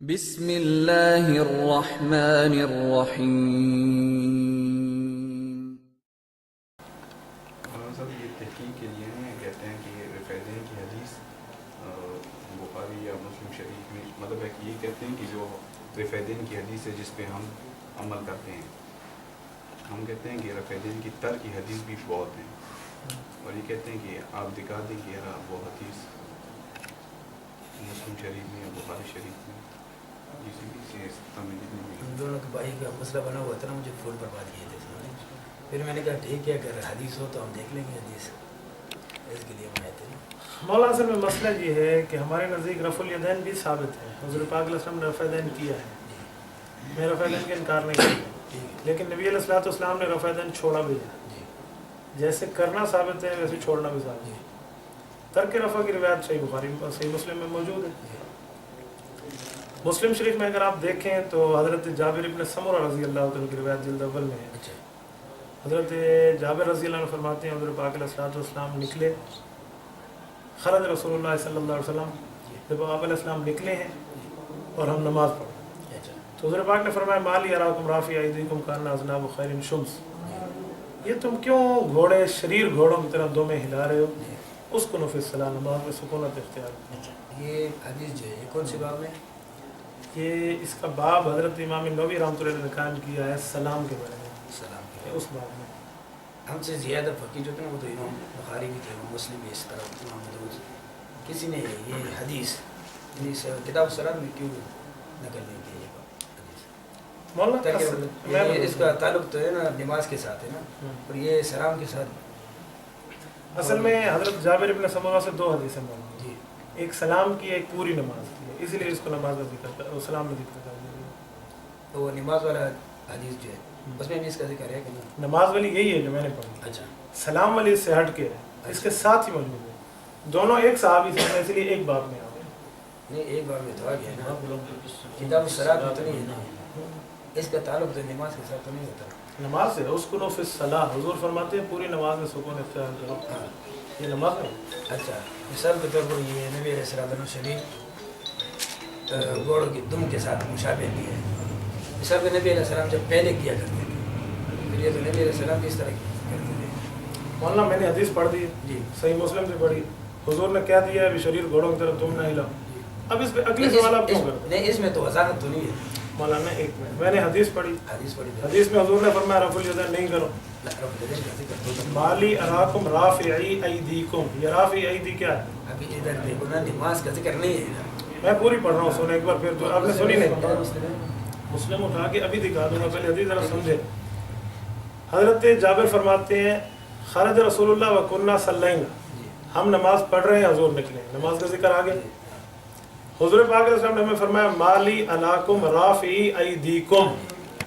بسم اللہ الرحمن الرحیم۔ صاحب یہ تحقیق کے لیے ہیں، کہتے ہیں کہ رفیدین کی حدیث بخاری یا مسلم شریف میں مطلب ہے کہ یہ کہتے ہیں کہ جو رفیدین کی حدیث ہے جس پہ ہم عمل کرتے ہیں، ہم کہتے ہیں کہ رفیدین کی تر کی حدیث بھی بہت ہیں، اور یہ کہتے ہیں کہ آپ دکھا دیں کہ یار وہ حدیث مسلم شریف میں یا بخاری شریف میں ہم دونوں کے بھائی کا مسئلہ بنا ہوا تھا نا، مجھے فون پر بات کیے تھے سامنے، پھر میں نے کہا ٹھیک ہے اگر حدیث ہو تو ہم دیکھ لیں گے حدیث، اس کے لیے ہم آئے تھے۔ مولانا صاحب میں مسئلہ یہ ہے کہ ہمارے نزدیک رفع الیدین بھی ثابت ہے، حضور پاک علیہ السلام نے رفع الیدین کیا ہے، میں رفع الیدین کا انکار نہیں کرتا، لیکن نبی علیہ السلام نے رفع الیدین چھوڑا بھی ہے، جیسے کرنا ثابت ہے ویسے چھوڑنا بھی ثابت ہے۔ ترک رفع کی روایت صحیح بخاری صحیح مسلم میں موجود ہے۔ مسلم شریف میں اگر آپ دیکھیں تو حضرت جابر ابن سمرہ رضی اللہ عنہ کی روایت جلد اول میں ہے، حضرت جابر رضی اللہ عنہ فرماتے ہیں حضور پاک علیہ السلام نکلے، خرج رسول اللہ صلی اللہ علیہ وسلم، جب آپ علیہ السلام نکلے ہیں اور ہم نماز پڑھیں تو حضور پاک نے فرمایا مالی اراکم رافع ایدیکم کان اذناب خیر شمس، یہ تم کیوں گھوڑے شریر گھوڑوں کی طرح دو میں ہلا رہے ہو، اس کو نفی الصلاۃ، نماز میں سکونت اختیار۔ یہ حدیث جو ہے یہ کون سی باب میں؟ یہ اس کا باب حضرت امام نووی رحمۃ اللہ علیہ نے قائم کیا ہے سلام کے بارے میں، سلام کے اس باب میں۔ ہم سے زیادہ فقیر جو تھے وہ تو امام بخاری بھی تھے، امام مسلم بھی اس طرح، امام ابو کسی نے یہ حدیث کتاب الصلاۃ میں کیوں نقل نہیں کی یہ حدیث؟ مولانا یہ اس کا تعلق تو ہے نا نماز کے ساتھ ہے نا، اور یہ سلام کے ساتھ۔ اصل میں حضرت جابر ابن سمرہ سے دو حدیثیں موجود جی، ہیں، ایک سلام کی ایک پوری نماز کی ہے، اسی لیے اس کو نماز کا ذکر کر اور سلام میں ذکر کر دیا۔ تو وہ نماز والا حدیث جو ہے اس میں بھی اس کا ذکر ہے کہ نہیں؟ نماز والی یہی ہے جو میں نے پڑھی، اچھا، سلام والی اس سے ہٹ کے ہے، اس کے ساتھ ہی موجود ہے، دونوں ایک صحابی سے، اس لیے ایک باب میں آ گئے۔ نہیں ایک بار میں تو آ گیا نا، کتاب الصلاۃ میں تو نہیں ہے نا، اس کا تعلق تو نماز کے ساتھ تو نہیں ہوتا۔ نماز سے اسکنوا فی الصلاۃ، حضور فرماتے ہیں پوری نماز میں سکون اختیار کرو، ہاں یہ نماز میں۔ اچھا، مثال کے طور پر یہ نبی علیہ السلام شریف گھوڑوں کی دم کے ساتھ مشابہ بھی ہے، مثال کے نبی علیہ السلام جب پہلے کیا کرتے تھے، پھر یہ تو نبی علیہ السلام کس طرح کرتے تھے؟ مولانا میں نے حدیث پڑھ دی، جی صحیح مسلم سے پڑھی، حضور نے کہہ دیا ہے شریر گھوڑوں کی طرف تم نہ ہلاؤ، اب اس پہ اگلی سوال آپ کیوں کرتے ہیں؟ نہیں، اس میں تو وضاحت تو نہیں ہے۔ مولانا ایک منٹ، میں نے حدیث پڑھی، حدیث پڑھی حدیث میں حضور نے فرمایا رفع الیدین نہیں کرو، مالی اراکم رافعی ایدیکم، یہ رافع ایدی کیا ہے؟ ابھی ادھر دیکھو نا، نماز کا ذکر نہیں ہے میں پوری پڑھ رہا ہوں، سنیں ایک بار پھر، تو آپ نے سنی نہیں، ادھر۔ مسلم اٹھا کے ابھی دکھا دوں گا، پہلے حدیث ذرا سمجھے۔ حضرت جابر فرماتے ہیں خرج رسول اللہ وکنہ صلینا، ہم نماز پڑھ رہے ہیں حضور نکلے، نماز کا ذکر آگے، حضور پاک علیہ السلام نے ہمیں فرمایا مالی علاکم رافعی ایدیکم،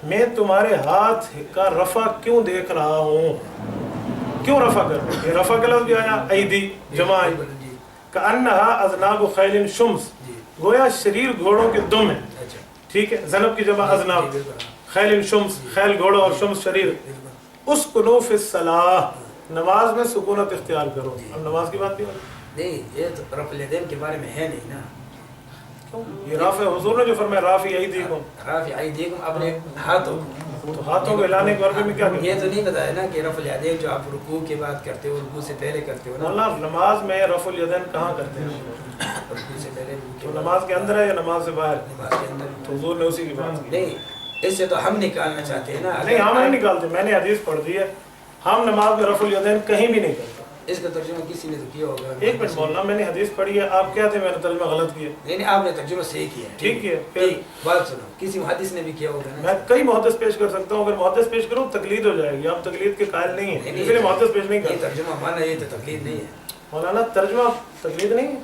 میں تمہارے ہاتھ کا رفع کیوں دیکھ رہا ہوں، کیوں رفع کر رہے ہیں؟ یہ رفع کا لفظ بھی آیا ایدی جمع ہے، کأنہا اذناب خیل شمس، گویا شریر گھوڑوں کے دم ہیں، ٹھیک ہے، ذنب کی جمع اذناب، خیل شمس، خیل گھوڑا اور شمس شریر، اسکنوا فی الصلاۃ، نماز میں سکونت اختیار کرو۔ اب نماز کی بات نہیں، یہ تو رفع الیدین کے بارے میں ہے نہیں نا، یہ رافع حضور نے جو فرمایا رافع ایدیکم، رافع ایدیکم اپنے ہاتھوں کو، تو ہاتھوں کو ہلانے کے عربی میں کیا کہتے ہیں؟ یہ تو نہیں بتایا نا کہ رفع الیدین جو آپ رکوع کے بعد کرتے ہو، رکوع سے پہلے کرتے ہو نا، مولانا نماز میں رفع الیدین کہاں کرتے ہیں؟ رکوع سے پہلے، رکوع کے تو بعد، نماز کے اندر ہے یا نماز سے باہر؟ نماز کے اندر۔ تو حضور نے اسی کی بات کی۔ نہیں، اس سے تو ہم نکالنا چاہتے ہیں نا، نہیں ہم نہیں نکالتے، میں نے حدیث پڑھ دی ہے، ہم نماز میں رفع الیدین کہیں بھی نہیں کرتے۔ اس کا ترجمہ کسی نے تو کیا ہوگا۔ ایک منٹ مولانا، میں نے حدیث پڑھی ہے، آپ کہتے ہیں میں نے ترجمہ غلط کیا؟ نہیں نہیں، آپ نے ترجمہ صحیح کیا ہے، ٹھیک ہے، پھر ٹھیک، بات سنو، کسی محدث نے بھی کیا ہوگا نا۔ میں کئی محدث پیش کر سکتا ہوں، اگر محدث پیش کروں تقلید ہو جائے گی، آپ تقلید کے قائل نہیں ہیں، اس لیے محدث پیش نہیں یہ کرتے۔ ترجمہ مانا، یہ تو تقلید نہیں ہے۔ مولانا ترجمہ تقلید نہیں ہے،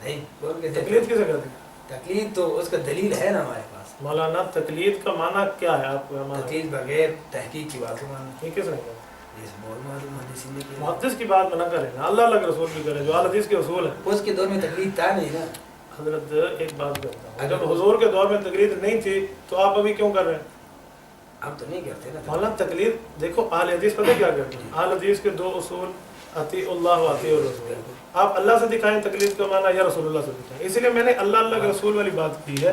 نہیں، بول کے تقلید کسے کہتے ہیں؟ تقلید تو اس کا دلیل ہے نا ہمارے پاس۔ مولانا تقلید کا معنی کیا ہے آپ کو؟ تقلید بغیر تحقیق کی بات کو مانا، یہ کس نے کہا؟ اس بول معلوم محدثین نے کیا۔ محدث کی بات میں نہ کریں نا، اللہ اللہ کے رسول کی کریں، جو اہل حدیث کے اصول ہیں۔ اس کے دور میں تقلید تھا نہیں نا۔ حضرت ایک بات کرتا ہوں، جب حضور کے دور میں تقلید نہیں تھی تو آپ ابھی کیوں کر رہے ہیں؟ ہم تو نہیں کرتے نا۔ مولانا تقلید دیکھو، اہل حدیث پتہ کیا کرتے ہیں؟ اہل حدیث کے دو اصول، اطیع اللہ و اطیع الرسول، آپ اللہ سے دکھائیں تقلید کا معنی یا رسول اللہ سے دکھائیں، اسی لیے میں نے اللہ اللہ کے رسول والی بات کی ہے،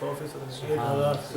100%, 1000%।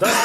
10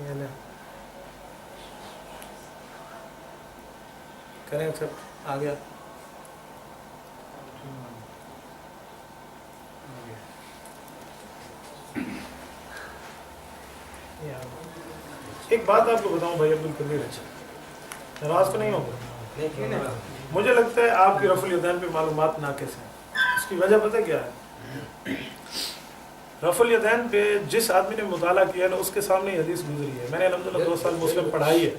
یہ لیں کریں ایکسیپٹ آ گیا. ایک بات آپ کو بتاؤں بھائی عبدالقدیر، ناراض تو نہیں ہوگا؟ مجھے لگتا ہے آپ کی رفع الیدین پہ معلومات ناقص ہیں. اس کی وجہ پتہ کیا ہے؟ رفع الیدین پہ جس آدمی نے مطالعہ کیا نا اس کے سامنے یہ حدیث گزری ہے. میں نے الحمدللہ 2 سال مسلم پڑھائی ہے،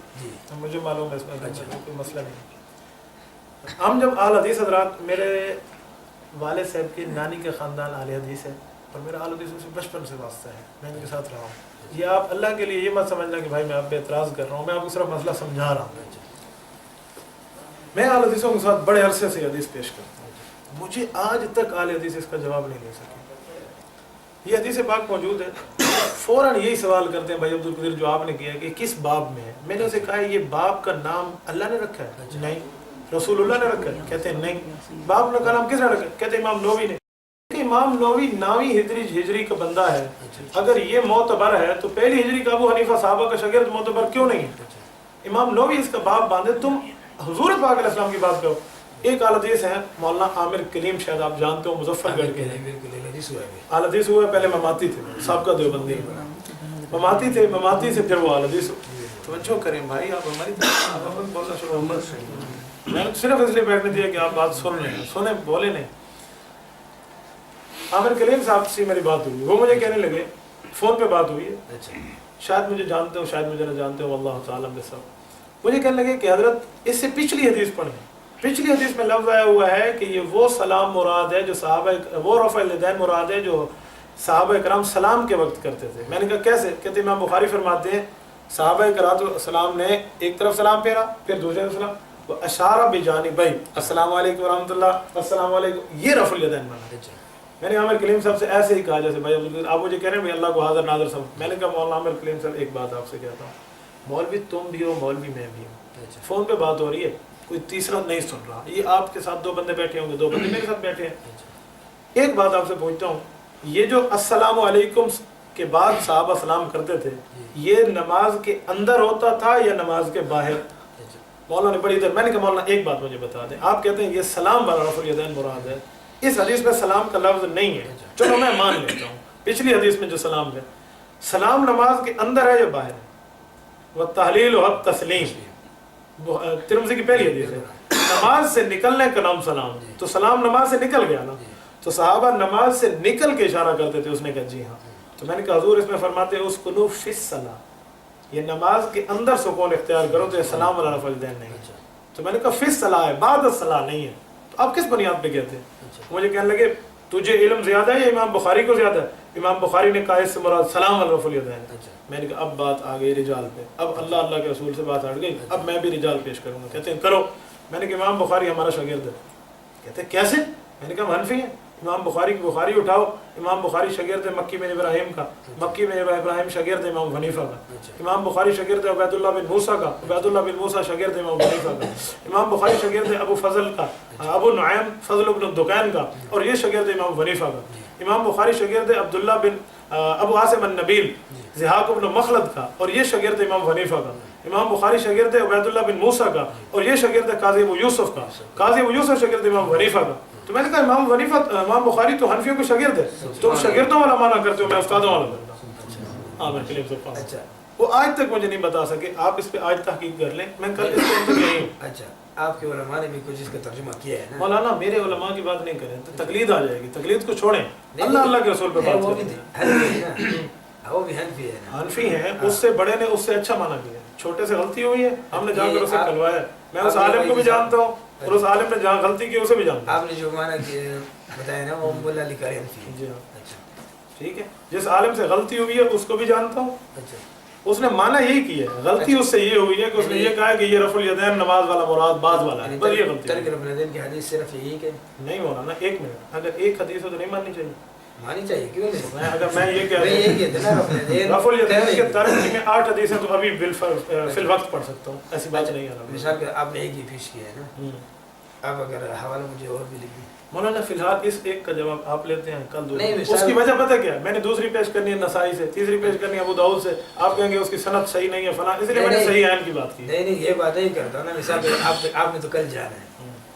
مجھے معلوم ہے اس میں کوئی مسئلہ نہیں. ہم جب اہل حدیث حضرات، میرے والد صاحب کی نانی کے خاندان اہل حدیث ہے اور میرا اہل حدیث سے بچپن سے واسطہ ہے، میں ان کے ساتھ رہا ہوں. یہ آپ اللہ کے لیے یہ مت سمجھنا کہ بھائی میں آپ پہ اعتراض کر رہا ہوں، میں آپ کو صرف مسئلہ سمجھا رہا ہوں. میں اہل حدیثوں کے ساتھ بڑے عرصے سے حدیث پیش کرتا ہوں، مجھے آج تک اہل حدیث اس کا جواب نہیں دے سکے. یہ حدیث پاک موجود ہے، فوراً یہی سوال کرتے ہیں بھائی عبدالقدیر جو آپ نے کیا ہے کہ کس باب میں ہے. میں نے اسے کہا یہ باب کا نام اللہ نے رکھا ہے؟ نہیں. رسول اللہ نے رکھا ہے؟ کہتے ہیں نہیں. باب کا نام کس نے رکھا ہے؟ کہتے ہیں امام نووی نے. امام نووی 9ویں ہجری کا بندہ ہے، اگر یہ معتبر ہے تو پہلی ہجری کا ابو حنیفہ صحابہ کا شاگرد معتبر کیوں نہیں ہے؟ امام نووی اس کا باب باندھے، تم حضور پاک علیہ السلام کی بات کرو. ایک اہل حدیث ہے مولانا عامر کلیم، شاید آپ جانتے ہو، مظفر گڑھ کے اہل حدیث ہوئے. پہلے مماتی تھے، سابقہ دیوبندی مماتی تھے، مماتی سے پھر وہ اہل حدیث. توجہ کریں بھائی، آپ ہماری بولنا شروع. میں صرف اس لیے بیٹھنے دیا کہ آپ بات سن رہے ہیں، سنیں بولے نہیں. عامر کلیم صاحب سے میری بات ہوئی، وہ مجھے کہنے لگے، فون پہ بات ہوئی ہے، شاید مجھے جانتے ہو شاید مجھے نہ جانتے ہو، واللہ تعالیٰ بسب. مجھے کہنے لگے کہ حضرت اس سے پچھلی حدیث پڑھیں. پچھلی حدیث میں لفظ آیا ہوا ہے کہ یہ وہ سلام مراد ہے جو صحابہ، وہ رفع الیدین مراد ہے جو صحابہ کرام سلام کے وقت کرتے تھے. میں نے کہا کیسے؟ کہتے امام بخاری فرماتے ہیں صحابہ کرام سلام نے ایک طرف سلام پھیرا، پھر دوسرے طرف سلام، اشارہ بجانبی، السلام علیکم ورحمۃ اللہ، السلام علیکم، یہ رفع الیدین مانا. میں نے عامر کلیم صاحب سے ایسے ہی کہا جیسے بھائی آپ مجھے کہہ رہے ہیں بھائی اللہ کو حاضر ناظر سمجھ. میں نے کہا مولانا عامر کلیم صاحب ایک بات آپ سے کہتا ہوں، مولوی تم بھی ہو، مولوی میں بھی ہوں، فون پہ بات ہو رہی ہے، کوئی تیسرا نہیں سن رہا. یہ آپ کے ساتھ 2 بندے بیٹھے ہوں گے، 2 بندے میرے ساتھ بیٹھے ہیں. ایک بات آپ سے پوچھتا ہوں، یہ جو السلام علیکم کے بعد صحابہ سلام کرتے تھے، یہ نماز کے اندر ہوتا تھا یا نماز کے باہر؟ مولانا نے بڑی دیر. میں نے کہا مولانا ایک بات مجھے بتا دیں، آپ کہتے ہیں یہ سلام والا رفع الیدین مراد ہے، اس حدیث میں سلام کا لفظ نہیں ہے. چلو میں مان لیتا ہوں، پچھلی حدیث میں جو سلام ہے، سلام نماز کے اندر ہے یا باہر ہے؟ والتحلیل حق تسلیم، ترمذی کی پہلی حدیث ہے. نماز سے نکلنے کا نام سلام، تو سلام نماز سے نکل گیا نا، تو صحابہ نماز سے نکل کے اشارہ کرتے تھے. اس نے کہا جی ہاں. تو میں نے کہا حضور اس میں فرماتے ہیں اسکنوا فی الصلاۃ، یہ نماز کے اندر سکون اختیار کرو، تو یہ سلام والا رفع الیدین نہیں. تو میں نے کہا فی الصلاۃ ہے، بعد الصلاۃ نہیں ہے. تو آپ کس بنیاد پہ کہتے ہیں؟ مجھے کہنے لگے تجھے علم زیادہ ہے یا امام بخاری کو زیادہ ہے؟ امام بخاری نے کہا اس سے مراد سلام والا رفع الیدین. میں نے کہا اب بات آ گئی رجال پہ، اب اللہ کے رسول سے بات ہٹ گئی، اب میں بھی رجال پیش کروں گا. کہتے ہیں کرو. میں نے کہا امام بخاری ہمارا شاگرد ہے. کہتے ہیں کیسے؟ میں نے کہا ہم حنفی ہیں. امام بخاری کی بخاری اٹھاؤ، امام بخاری شاگرد ہے مکی بن ابراہیم کا، مکی بن ابراہیم شاگرد ہے امام حنیفہ کا. امام بخاری شاگرد ہے عبید اللہ بن موسیٰ کا، عبید اللہ بن موسیٰ شاگرد ہے امام حنیفہ کا. امام بخاری شاگرد ہے ابو فضل کا، ابو نعیم فضل بن دکین کا، اور یہ شاگرد ہے امام حنیفہ کا. امام بخاری شاگرد ہے عبداللہ بن ابو عاصم النبیل ضحاک بن مخلد کا، اور یہ شاگرد ہے امام حنیفہ کا. امام بخاری شاگرد ہے عبید اللہ بن موسیٰ کا، اور یہ شاگرد ہے قاضی ابو یوسف کا. قاضی ابو یوسف شاگرد ہے امام حنیفہ کا. تو میں نے کہا امام بخاری تو حنفیوں کے شاگرد ہے، تم شاگردوں والا مانا کرتے ہو، میں استادوں والا کرتا ہوں. عامر کلیم صاحب اچھا وہ آج تک مجھے نہیں بتا سکے، آپ اس پہ آج تحقیق کر لیں، میں کل اس کے اندر نہیں ہوں. اچھا آپ کے علماء نے بھی کچھ اس کا ترجمہ کیا ہے نا؟ مولانا میرے علماء کی بات نہیں کریں تو تقلید آ جائے گی، تقلید کو چھوڑیں، اللہ کے رسول پہ بات کریں. وہ بھی حنفی ہے نا، حنفی ہیں، اس سے بڑے نے اس سے اچھا مانا کیا. چھوٹے سے غلطی ہوئی ہے، ہم نے جا کر اسے کھلوایا. میں اس عالم کو بھی جانتا ہوں اور اس عالم نے جہاں غلطی کی اسے بھی جانتا ہوں. آپ نے جو مانا بتایا نا وہ مولا علی قاری حنفی. جی ہاں ٹھیک ہے. جس عالم سے غلطی ہوئی ہے اس کو بھی جانتا ہوں. اچھا اس نے مانا یہی کی ہے، غلطی اس سے یہ ہوئی ہے کہ اس نے یہ کہا کہ یہ رفع الیدین نماز والا مراد بعض والا ہے، بس یہ غلطی ترک رفع الیدین کی حدیث صرف یہی کہ نہیں ہونا نا. ایک منٹ، اگر ایک حدیث ہو تو نہیں ماننی چاہیے. مانی چاہیے، کیوں نہیں؟ اگر میں یہ کہتا ہوں رفع الیدین کے ترک میں 8 حدیثیں تو ابھی فی الوقت پڑھ سکتا ہوں، ایسی بات نہیں ہے. مثال کہ آپ نے ایک ہی پیش کیا ہے نا، اب اگر حوالہ مجھے اور بھی لکھ دیں. مولانا فی الحال اس ایک کا جواب آپ لیتے ہیں، کل نہیں، اس کی وجہ پتہ کیا ہے؟ میں نے دوسری پیش کرنی ہے نسائی سے، تیسری پیش کرنی ہے ابو داؤد سے، آپ کہیں گے اس کی سند صحیح نہیں ہے فلاں، اس لیے میں نے صحیح عین کی بات کی. نہیں یہ بات نہیں کرتا ہوں نا. مثال آپ نے تو کل جانا ہے،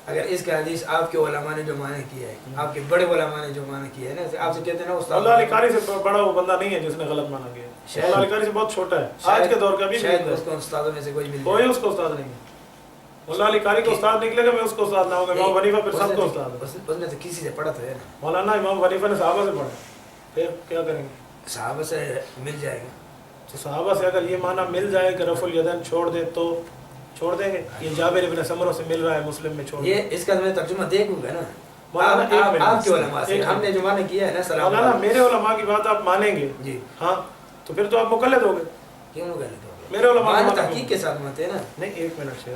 اگر اس کا حدیث آپ کے علماء نے جو معنی کیا ہے، آپ کے بڑے علماء نے جو معنی کیا ہے نا، آپ سے کہتے ہیں نا استاد مولا علی قاری سے بڑا وہ بندہ نہیں ہے جس نے غلط مانا کیا ہے. مولا علی قاری سے بہت چھوٹا ہے آج کے دور کا بھی. شاید اس کو استادوں میں سے کوئی مل کوئی اس کو استاد نہیں ہے. مولا علی قاری کو استاد نکلے گا، میں اس کو استاد نہ ہوگا. امام حنیفہ پھر سب کو استاد ہے. اس نے تو کسی سے پڑھا تو ہے نا. مولانا امام حنیفہ نے صحابہ سے پڑھا، پھر کیا کریں گے؟ صحابہ سے مل جائے گا. تو صحابہ سے اگر یہ معنی مل جائے کہ رفع الیدین چھوڑ دے تو چھوڑ دیں گے. یہ جابر ابن سمرہ سے مل رہا ہے، مسلم میں چھوڑ. یہ اس کا میں ترجمہ دیکھوں گا نا. مولانا آپ کے علماء سے ہم نے جو معنی کیا ہے نا سلام. مولانا میرے علماء کی بات آپ مانیں گے جی ہاں، تو پھر تو آپ مقلد ہو گئے. کیوں غلط ہو میرے علماء گیا؟ تحقیق کے ساتھ مانتے ہیں نا. نہیں ایک منٹ سے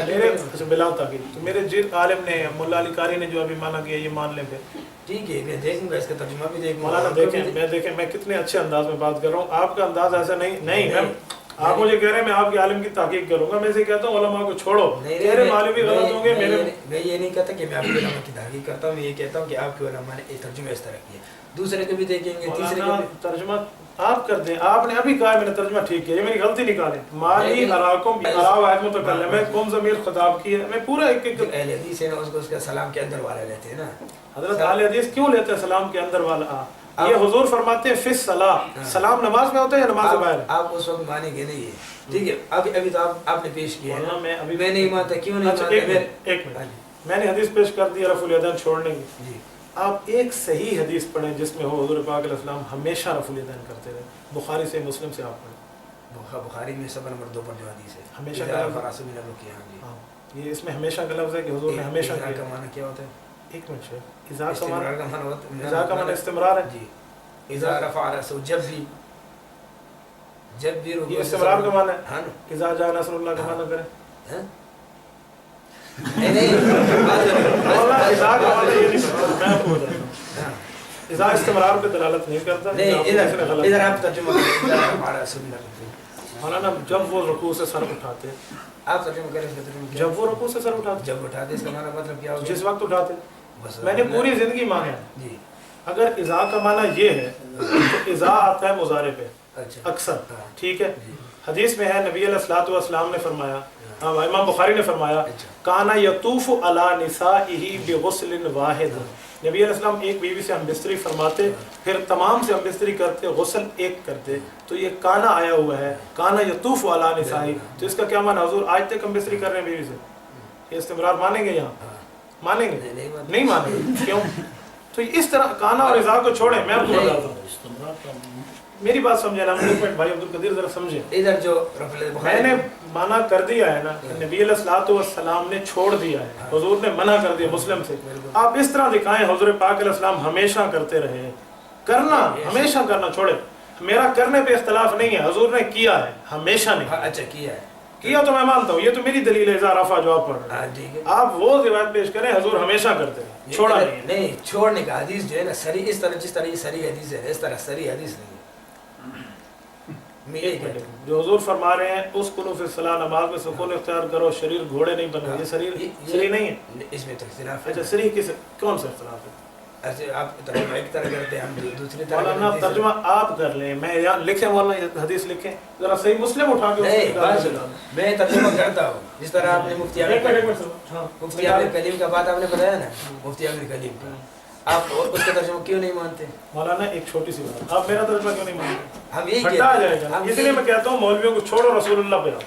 میرے بلا تحقیق تو میرے جن عالم نے مولا علی قاری نے جو ابھی مانا کیا یہ مان لیں. پھر ٹھیک ہے میں دیکھوں گا، اس کا ترجمہ بھی دیکھوں گا. مولانا دیکھیں میں کتنے اچھے انداز میں بات کر رہا ہوں. آپ کا انداز ایسا نہیں ہے. آپ مجھے کہہ رہے ہیں میں آپ کے عالم کی تحقیق کروں گا، میں سے کہتا ہوں علماء کو چھوڑو. میرے معلوم بھی غلط ہوں گے. میں یہ نہیں کہتا کہ میں آپ کے علماء کی تحقیق کرتا ہوں، میں یہ کہتا ہوں کہ آپ کے علماء نے ایک ترجمہ اس طرح کیا. دوسرے کو بھی دیکھیں گے، تیسرے کو بھی. ترجمہ آپ کر دیں. آپ نے ابھی کہا میں نے ترجمہ ٹھیک کیا، یہ میری غلطی نکالیں. مالی اراکم اراو آیت متکلم ہے، قوم ضمیر خطاب کی ہے. میں پورا ایک اہل حدیث ہے نا، اس کا سلام کے اندر والا لیتے ہیں نا. حضرت اہل حدیث کیوں لیتے ہیں سلام کے اندر والا؟ یہ حضور فرماتے ہیں فی الصلاۃ، سلام نماز میں ہوتا ہے یا نماز سے باہر؟ آپ اس وقت مانیں گے نہیں ہے. ٹھیک ہے ابھی تو آپ نے پیش کیا ہے. میں نہیں مانتا. کیوں نہیں مانتا؟ ایک منٹ، میں نے حدیث پیش کر دی رفع الیدین چھوڑنے کی. جی آپ ایک صحیح حدیث پڑھیں جس میں ہو حضور پاک علیہ السلام ہمیشہ رفع الیدین کرتے رہے. بخاری سے مسلم سے آپ پڑھیں. بخاری میں سب نمبر 2 پر جو حدیث ہے ہمیشہ یہ یہ اس میں ہمیشہ کا لفظ ہے کہ حضور نے ہمیشہ کا معنی کیا ہوتا ہے؟ ایک منٹ شیخ، اذا کا معنی ہے استمرار ہے. جی اذا رفع راسه جب بھی یہ استمرار کا معنی ہے. ہاں اذا جاء نصر اللہ کا معنی کریں. نہیں اذا کا معنی یہ نہیں پتا، میں آپ کو بتا رہا ہوں. اذا استمرار پہ دلالت نہیں کرتا. نہیں ادھر آپ ترجمہ کریں. اذا رفع راسه مولانا جب وہ رکوع سے سر اٹھاتے، آپ ترجمہ کریں. اس کا ترجمہ جب وہ رکوع سے سر اٹھاتے، جب اٹھاتے اس کا معنی مطلب کیا ہوگا؟ جس وقت اٹھاتے. میں نے پوری زندگی مانا ہے. جی اگر اذا کا معنی یہ ہے تو اذا آتا ہے مضارع پہ اچھا اکثر. ٹھیک ہے، حدیث میں ہے نبی علیہ الصلوۃ والسلام نے فرمایا، امام بخاری نے فرمایا، کانا یطوف علی نسائہ بغسل واحد. نبی علیہ السلام ایک بیوی سے ہم بستری فرماتے، پھر تمام سے ہم بستری کرتے، غسل ایک کرتے. تو یہ کانا آیا ہوا ہے، کانا یطوف علی نسائہ. تو اس کا کیا معنی؟ حضور آج تک ہم بستری کر رہے ہیں بیوی سے. یہ استمرار مانیں گے؟ یہاں مانیں گے؟ نہیں مانیں گے. کیوں؟ تو اس طرح کانا اور اذا کو چھوڑیں. میں آپ کو بتاتا ہوں، میری بات سمجھے نا. ایک منٹ بھائی عبدالقدیر ذرا سمجھے. ادھر جو میں نے منع کر دیا ہے نا، نبی علیہ الصلوۃ والسلام نے چھوڑ دیا ہے، حضور نے منع کر دیا مسلم سے. آپ اس طرح دکھائیں حضور پاک علیہ السلام ہمیشہ کرتے رہے. کرنا ہمیشہ کرنا چھوڑے. میرا کرنے پہ اختلاف نہیں ہے، حضور نے کیا ہے ہمیشہ نہیں. اچھا کیا ہے، کیا تو میں مانتا ہوں، یہ تو میری دلیل ہے. اذا رفع جو آپ پڑھ رہے ہیں آپ وہ روایت پیش کریں حضور ہمیشہ کرتے ہیں، چھوڑا نہیں. چھوڑنے کا حدیث جو ہے نا صریح اس طرح، جس طرح یہ صریح حدیث ہے اس طرح صریح حدیث نہیں ہے. جو حضور فرما رہے ہیں اس کو فی الصلاۃ، نماز میں سکون اختیار کرو، شریر گھوڑے نہیں بنو. یہ شریر نہیں ہے. اس میں تو اختلاف ہے. اچھا شریر کس کون سا اختلاف ہے؟ ایسے آپ ترجمہ ایک طرح کرتے ہیں، ہم دوسری طرح مولانا ترجمہ آپ کر لیں. میں یہاں لکھیں مولانا حدیث لکھیں ذرا صحیح مسلم اٹھا کے. میں ترجمہ کرتا ہوں جس طرح آپ نے مفتی عامر کلیم کا بات آپ نے بتایا نا، مفتی عامر کلیم کا، آپ اس کا ترجمہ کیوں نہیں مانتے؟ مولانا ایک چھوٹی سی بات، آپ میرا ترجمہ کیوں نہیں مانتے؟ ہم یہی ہٹا جائے گا. اس لیے میں کہتا ہوں مولویوں کو چھوڑو، رسول اللہ پہ آؤ،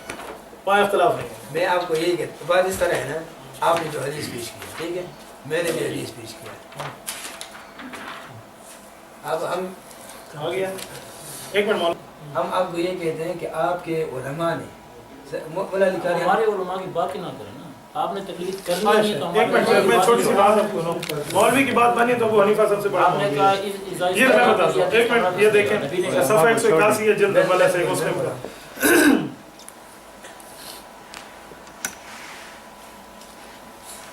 وہاں اختلاف نہیں. میں آپ کو یہی کہتا ہوں. بات اس طرح ہے نا، آپ نے جو حدیث پیش کی ٹھیک ہے، میں نے بھی حدیث پیش کیا. اب ہم آ گیا. ایک منٹ مولانا، ہم آپ کو یہ کہتے ہیں کہ آپ کے علماء نے ہمارے علماء کی بات ہی نہ کریں نا، آپ نے تقلید کرنی ہے تو ایک منٹ میں چھوٹی سی بات آپ کو، مولوی کی بات مانی تو ابو حنیفہ سب سے بڑا آپ نے کہا یہ میں بتا دوں. ایک منٹ یہ دیکھیں صفحہ 181 ہے جلد اول صحیح مسلم کا.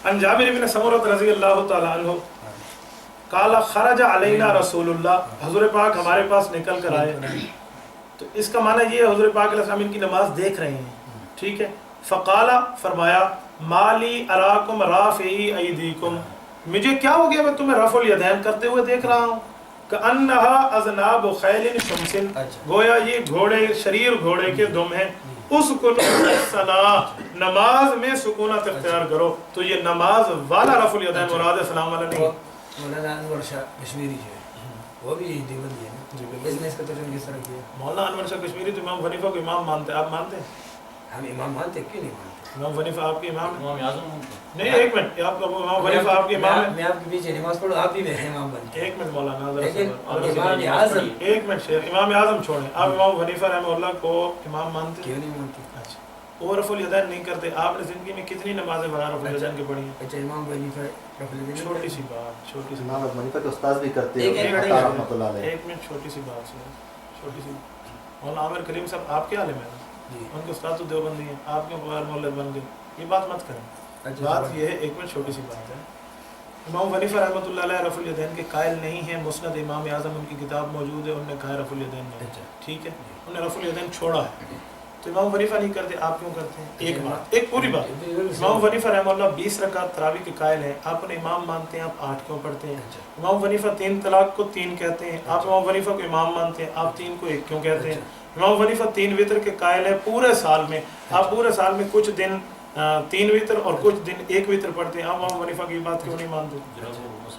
عن جابر بن سمرہ رضی اللہ تعالی عنہ قال خرج علینا رسول اللہ، حضور پاک ہمارے پاس نکل کر آئے. تو اس کا معنی یہ ہے حضور پاک علیہ السلام ان کی نماز دیکھ رہے ہیں. ٹھیک ہے. فقال فرمایا مالی اراکم رافعی ایدیکم، مجھے کیا ہو گیا، میں تمہیں رفع الیدین کرتے ہوئے دیکھ رہا ہوں کأنہا اذناب خیل شمس، گویا یہ گھوڑے شریر گھوڑے کے دم ہیں. اسکنوا الصلاۃ، نماز میں سکونت اختیار کرو. تو یہ نماز والا رفع الیدین مراد ہے، سلام والا نہیں. مولانا انور شاہ کشمیری جو ہے وہ بھی دیوبندی ہے نا، جی اس نے اس کا ترجمہ کس طرح کیا؟ مولانا انور شاہ کشمیری تو امام حنیفہ کو امام مانتے ہیں، آپ مانتے ہیں؟ ہم امام مانتے کیوں نہیں مانتے؟ امام حنیفہ آپ کے امام ہیں؟ امام اعظم نہیں ایک منٹ، آپ امام حنیفہ آپ کے امام ہیں؟ میں آپ کے پیچھے نماز پڑھوں، آپ بھی میرے امام بن کے. ایک منٹ مولانا لیکن ذرا امام اعظم ایک منٹ شیخ، امام اعظم چھوڑیں، آپ امام حنیفہ رحمہ اللہ کو امام مانتے ہیں؟ کیوں نہیں مانتے؟ اچھا، وہ رفع الیدین نہیں کرتے. آپ نے زندگی میں کتنی نمازیں بغیر رفع الیدین کے پڑھی ہیں؟ اچھا امام حنیفہ رفع الیدین چھوٹی سی بات، چھوٹی سی امام بات، ابو حنیفہ کے استاد بھی کرتے ایک ہیں منٹ عطا رحمۃ اللہ علیہ. ایک منٹ چھوٹی سی بات سنیں، چھوٹی سی. مولانا عامر کریم صاحب آپ کے عالم ہیں نا؟ جی. ان کے استاد تو دیوبندی ہیں، آپ کیوں بغیر مولد بن گئے؟ یہ بات مت کریں. اچھا بات یہ ہے، ایک منٹ چھوٹی سی بات ہے. امام حنیفہ رحمۃ اللہ علیہ رفع الیدین کے قائل نہیں ہیں. مسند امام اعظم ان کی کتاب موجود ہے، انہوں نے کہا رفع الیدین نہیں. اچھا. ٹھیک ہے، انہوں نے رفع الیدین چھوڑا ہے. تو امام حنیفہ نہیں کرتے، آپ کیوں کرتے ہیں؟ ایک بات، ایک پوری بات. امام حنیفہ رحمہ اللہ 20 رکعت تراویح کے قائل ہیں، آپ انہیں امام مانتے ہیں، آپ 8 کیوں پڑھتے ہیں؟ امام حنیفہ 3 طلاق کو 3 کہتے ہیں، آپ امام حنیفہ کو امام مانتے ہیں، آپ 3 کو 1 کیوں کہتے ہیں؟ امام حنیفہ 3 وتر کے قائل ہیں پورے سال میں، آپ پورے سال میں کچھ دن 3 وتر اور کچھ دن 1 وتر پڑھتے ہیں، آپ امام حنیفہ کی بات کیوں نہیں مانتے؟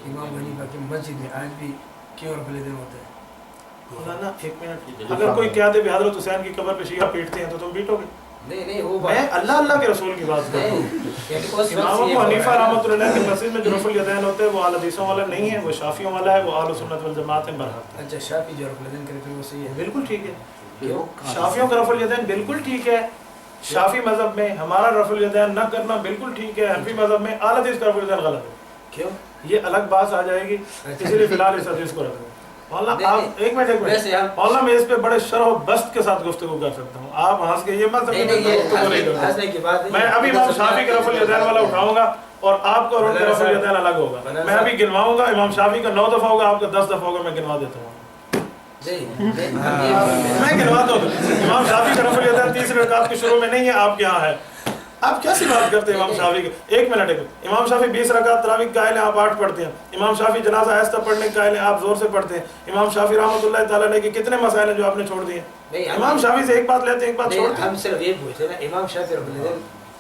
امام حنیفہ کی مسجد میں آج بھی کیوں رفع الیدین ہوتا ہے؟ مولانا ایک منٹ، اگر کوئی کہہ دے بھی حضرت حسین کی قبر پہ شیعہ پیٹتے ہیں تو تم پیٹو گے؟ نہیں وہ میں اللہ اللہ کے رسول کی بات کر رہا ہوں. امام ابو حنیفہ رحمۃ اللہ کی مسجد میں جو رفع الیدین ہوتے ہیں وہ اہل حدیثوں والا نہیں ہے، وہ شافعیوں والا ہے، وہ اہل سنت والجماعت ہیں برحق. اچھا شافعی جو رفع الیدین کرے پھر وہ صحیح ہے؟ بالکل ٹھیک ہے. کیوں؟ شافعیوں کا رفع الیدین بالکل ٹھیک ہے. شافعی مذہب میں ہمارا رفع الیدین نہ کرنا بالکل ٹھیک ہے. حنفی مذہب میں اہل حدیث کا رفع الیدین غلط ہے. کیوں؟ یہ الگ بات آ جائے گی، اسی لیے فی الحال اس حدیث کو رکھ دیں. مولانا آپ ایک منٹ مولانا میں اس پہ بڑے شرح و بسط کے ساتھ گفتگو کر سکتا ہوں. آپ ہنس کے یہ مت سمجھیں، میں ابھی امام شافعی کا رفع الیدین والا اٹھاؤں گا اور آپ کا اور ان کا رفع الیدین الگ ہوگا. میں ابھی گنواؤں گا، امام شافعی کا 9 دفعہ ہوگا، آپ کا 10 دفعہ ہوگا. میں گنوا دیتا ہوں، میں گنواتا ہوں. امام شافعی کا رفع الیدین 30 رکعت کے شروع میں نہیں ہے، آپ کے یہاں ہے. آپ کیسی بات کرتے ہیں امام شافعی کے؟ ایک منٹ. امام شافعی 20 رکعت تراویح کے قائل ہیں، آپ 8 پڑھتے ہیں. امام شافعی جنازہ آہستہ پڑھنے کے قائل ہیں، آپ زور سے پڑھتے ہیں. امام شافعی رحمۃ اللہ تعالیٰ علیہ کے کتنے مسائل ہیں جو آپ نے چھوڑ دیے؟ امام شافعی سے ایک بات لیتے ہیں، ایک بات چھوڑتے ہیں. ہم صرف یہ پوچھتے ہیں نا امام شافعی رفع الیدین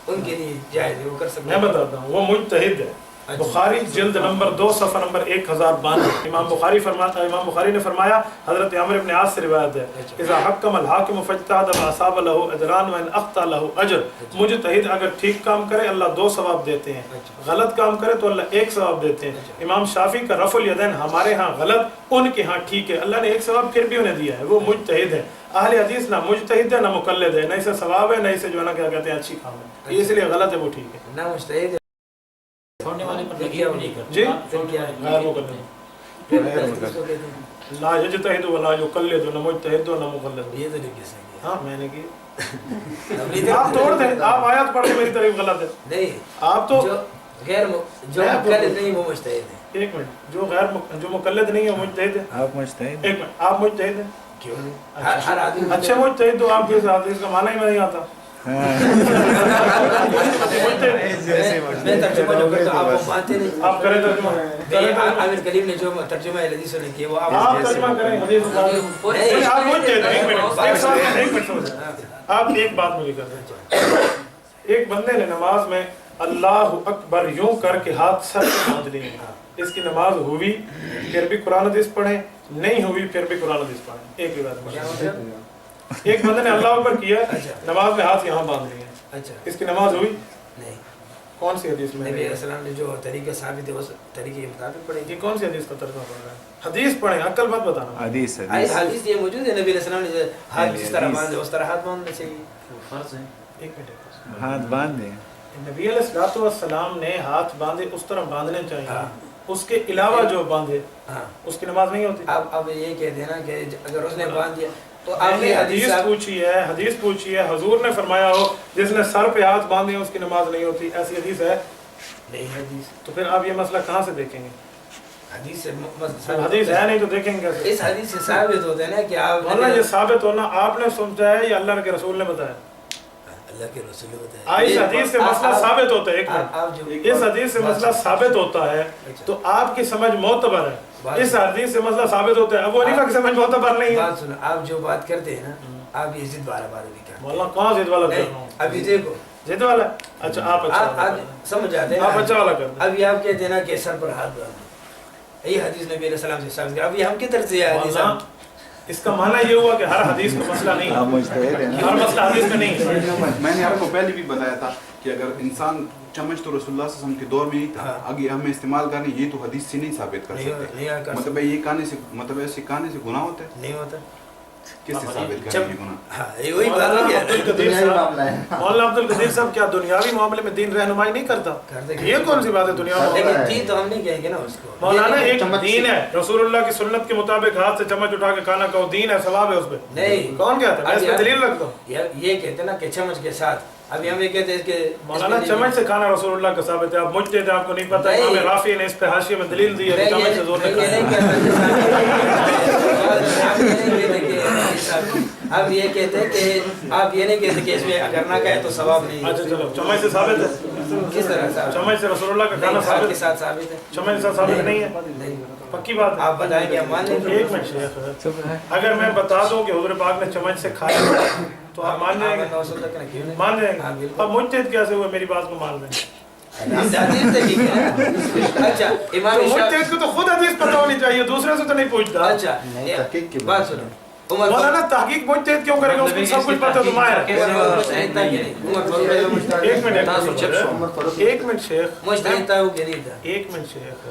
ان کے لیے جائز ہے، وہ کر سکتے ہیں. میں بتاتا ہوں، وہ مجتہد ہے. بخاری جلد نمبر 2 صفحہ نمبر 1092. امام بخاری فرماتا ہے، امام بخاری نے فرمایا، حضرت عمرو بن عاص سے روایت ہے، اذا حکم الحاکم فاجتہد فاصاب له اجران وان اخطا له اجر. مجتہد اگر ٹھیک کام کرے اللہ 2 ثواب دیتے ہیں، غلط کام کرے تو اللہ 1 ثواب دیتے ہیں. امام شافعی کا رفع الیدین ہمارے ہاں غلط، ان کے ہاں ٹھیک ہے. اللہ نے 1 ثواب پھر بھی انہیں دیا ہے، وہ مجتہد ہے. اہل حدیث نہ مجتہد ہے نہ مقلد ہے، نہ اسے ثواب ہے نہ اسے جو ہے نا کیا کہتے ہیں اچھی کام ہے. اس لیے غلط ہے، وہ ٹھیک ہے. نہ مجتہد چھوڑنے والے پر لگیا وہ نہیں کرتے. جی پھر کیا ہے؟ غیر مقلد، لا یجتہد ولا یقلد، نہ مجتہد نہ مقلد. یہ تو نہیں کس نے کیا. ہاں میں نے کی. آپ توڑ دیں، آپ آیات پڑھ کے میری طرف غلط ہے. نہیں آپ تو جو غیر جو مقلد نہیں وہ مجتہد ہے. ایک منٹ، جو مقلد نہیں ہے وہ مجتہد ہے. آپ مجتہد ایک منٹ، آپ مجتہد ہیں؟ کیوں نہیں؟ ہر آدمی اچھا مجتہد تو آپ کے ساتھ اس کا معنی ہی میں نہیں آتا. میں ترجمہ جو کرتا ہوں آپ وہ مانتے نہیں. آپ کریں ترجمہ. عامر کلیم نے جو ترجمہ حدیثوں نے کیا وہ آپ ترجمہ کریں حدیث نہیں، آپ مجتہد ہیں. ایک منٹ، ایک منٹ سمجھیں. آپ ایک بات مجھے کر دیں. ایک بندے نے نماز میں اللہ اکبر یوں کر کے ہاتھ سر پہ باندھ لیے، اس کی نماز ہوئی پھر بھی قرآن حدیث پڑھیں، نہیں ہوئی پھر بھی قرآن حدیث پڑھیں. ایک ہی بات. ایک بندے نے اللہ اکبر کیا، نماز میں ہاتھ یہاں باندھ لیے، اچھا اس کی نماز ہوئی؟ نہیں. کون سی حدیث میں؟ نبی علیہ السلام نے جو طریقہ ثابت ہے اس طریقے کے مطابق پڑھیں گے. یہ کون سی حدیث کا ترجمہ پڑھ رہا ہے؟ حدیث پڑھیں، عقل مت بتانا. حدیث حدیث یہ موجود ہے، نبی علیہ السلام نے ہاتھ جس طرح باندھے اس طرح ہاتھ باندھنا چاہیے. فرض ہے. ایک منٹ، ہاتھ باندھ دیں. نبی علیہ السلام نے ہاتھ باندھے اس طرح باندھنے چاہیے، اس کے علاوہ جو باندھے اس کی نماز نہیں ہوتی. اب یہ کہہ دینا کہ اگر اس نے باندھ دیا تو میں آپ نے نے حدیث پوچھی ہے، حضور نے فرمایا ہو جس نے سر پہ ہاتھ باندھے اس کی نماز نہیں ہوتی، ایسی حدیث ہے نہیں. حدیث تو پھر آپ یہ مسئلہ کہاں سے دیکھیں گے؟ حدیث سے حدیث ہے نہیں تو دیکھیں گے کیسے؟ اس حدیث سے ثابت ہوتا ہے نا کہ آپ مولانا یہ ثابت ہونا آپ نے سمجھا ہے یا اللہ کے رسول نے بتایا؟ اللہ کے رسول ہوتا ہے. اس حدیث سے مسئلہ ثابت ہوتا ہے. ایک آپ جو منٹ, اس حدیث سے مسئلہ ثابت ہوتا ہے تو آپ کی سمجھ معتبر ہے. اس حدیث سے مسئلہ ثابت ہوتا ہے, ابو حنیفہ کی سمجھ معتبر نہیں ہے. بات سنو, آپ جو بات کرتے ہیں نا, آپ یہ ضد والا بات نہیں کرتے. مولانا کہاں ضد والا کر رہا ہوں؟ ابھی دیکھو ضد والا. اچھا آپ آپ سمجھ آتے ہیں, آپ اچھا والا کر دیں. ابھی آپ کہتے ہیں نا کہ سر پر ہاتھ ڈالنا, یہ حدیث نبی علیہ السلام سے ثابت ہے. ابھی ہم کی طرف سے یہ حدیث مولانا اس کا معنی یہ ہوا کہ ہر حدیث کا مسئلہ نہیں آپ ہے, مجتہد ہیں نا. ہر مسئلہ حدیث کا نہیں ہے. میں نے آپ کو پہلے بھی بتایا تھا کہ اگر انسان چمچ تو رسول اللہ صلی اللہ علیہ وسلم کے دور میں نہیں تھا, اگر ہمیں استعمال کرنے یہ تو حدیث سے نہیں ثابت کر سکتے. مطلب یہ کہنے سے, مطلب ایسے کہنے سے گناہ ہوتا ہے, نہیں ہوتا. کس سے ثابت کریں یہ گناہ؟ ہاں یہ وہی بات ہے. دنیاوی معاملہ ہے. مولانا عبد القدیر صاحب کیا دنیاوی معاملے میں دین رہنمائی نہیں کرتا؟ یہ کون سی بات ہے دنیا میں؟ لیکن دین تو ہم نہیں کہیں گے نا اس کو. مولانا ایک دین ہے, رسول اللہ کی سنت کے مطابق ہاتھ سے چمچ اٹھا کے کھانا کھاؤ, دین ہے, ثواب ہے اس پہ. نہیں کون کہتا ہے؟ میں اس پہ دلیل رکھتا ہوں. یہ کہتے ہیں نا کہ چمچ کے ساتھ. ابھی ہم یہ کہتے ہیں کہ مولانا چمچ سے کھانا رسول اللہ کا ثابت ہے. آپ مجتہد ہیں, آپ کو نہیں پتا. امام رافعی نے اس پہ حاشیے میں دلیل دی ہے کہ چمچ سے زور نہیں اب یہ کہتے ہیں کہ آپ یہ نہیں کہتے کہ اس میں اگر نہ کہے تو ثواب نہیں. اچھا چلو, چمچ سے ثابت ہے. کس طرح ثابت؟ چمچ سے رسول اللہ کا کھانا ہاتھ کے ثابت, ساتھ ثابت ہے. چمچ سے ثابت نہیں ہے. نہیں, پکی بات ہے. آپ بتائیں کہ ہم مان لیں گے. ایک منٹ شیخ, اگر میں بتا دوں کہ حضور پاک نے چمچ سے کھایا تو آپ مان جائیں گے؟ مان جائیں گے. اب مجتہد کیسے ہوئے میری بات کو مان لیں گے؟ اچھا امام مجتہد کو تو خود حدیث پتہ ہونی چاہیے, دوسرے سے تو نہیں پوچھتا. اچھا نہیں, تحقیق کی بات سنو. عمر مولانا تحقیق مجتہد کیوں کرے گا, اس کو سب کچھ پتہ تو ماہر ہے. ایک منٹ شیخ, مجتہد تھا وہ کہ نہیں تھا؟ ایک منٹ شیخ,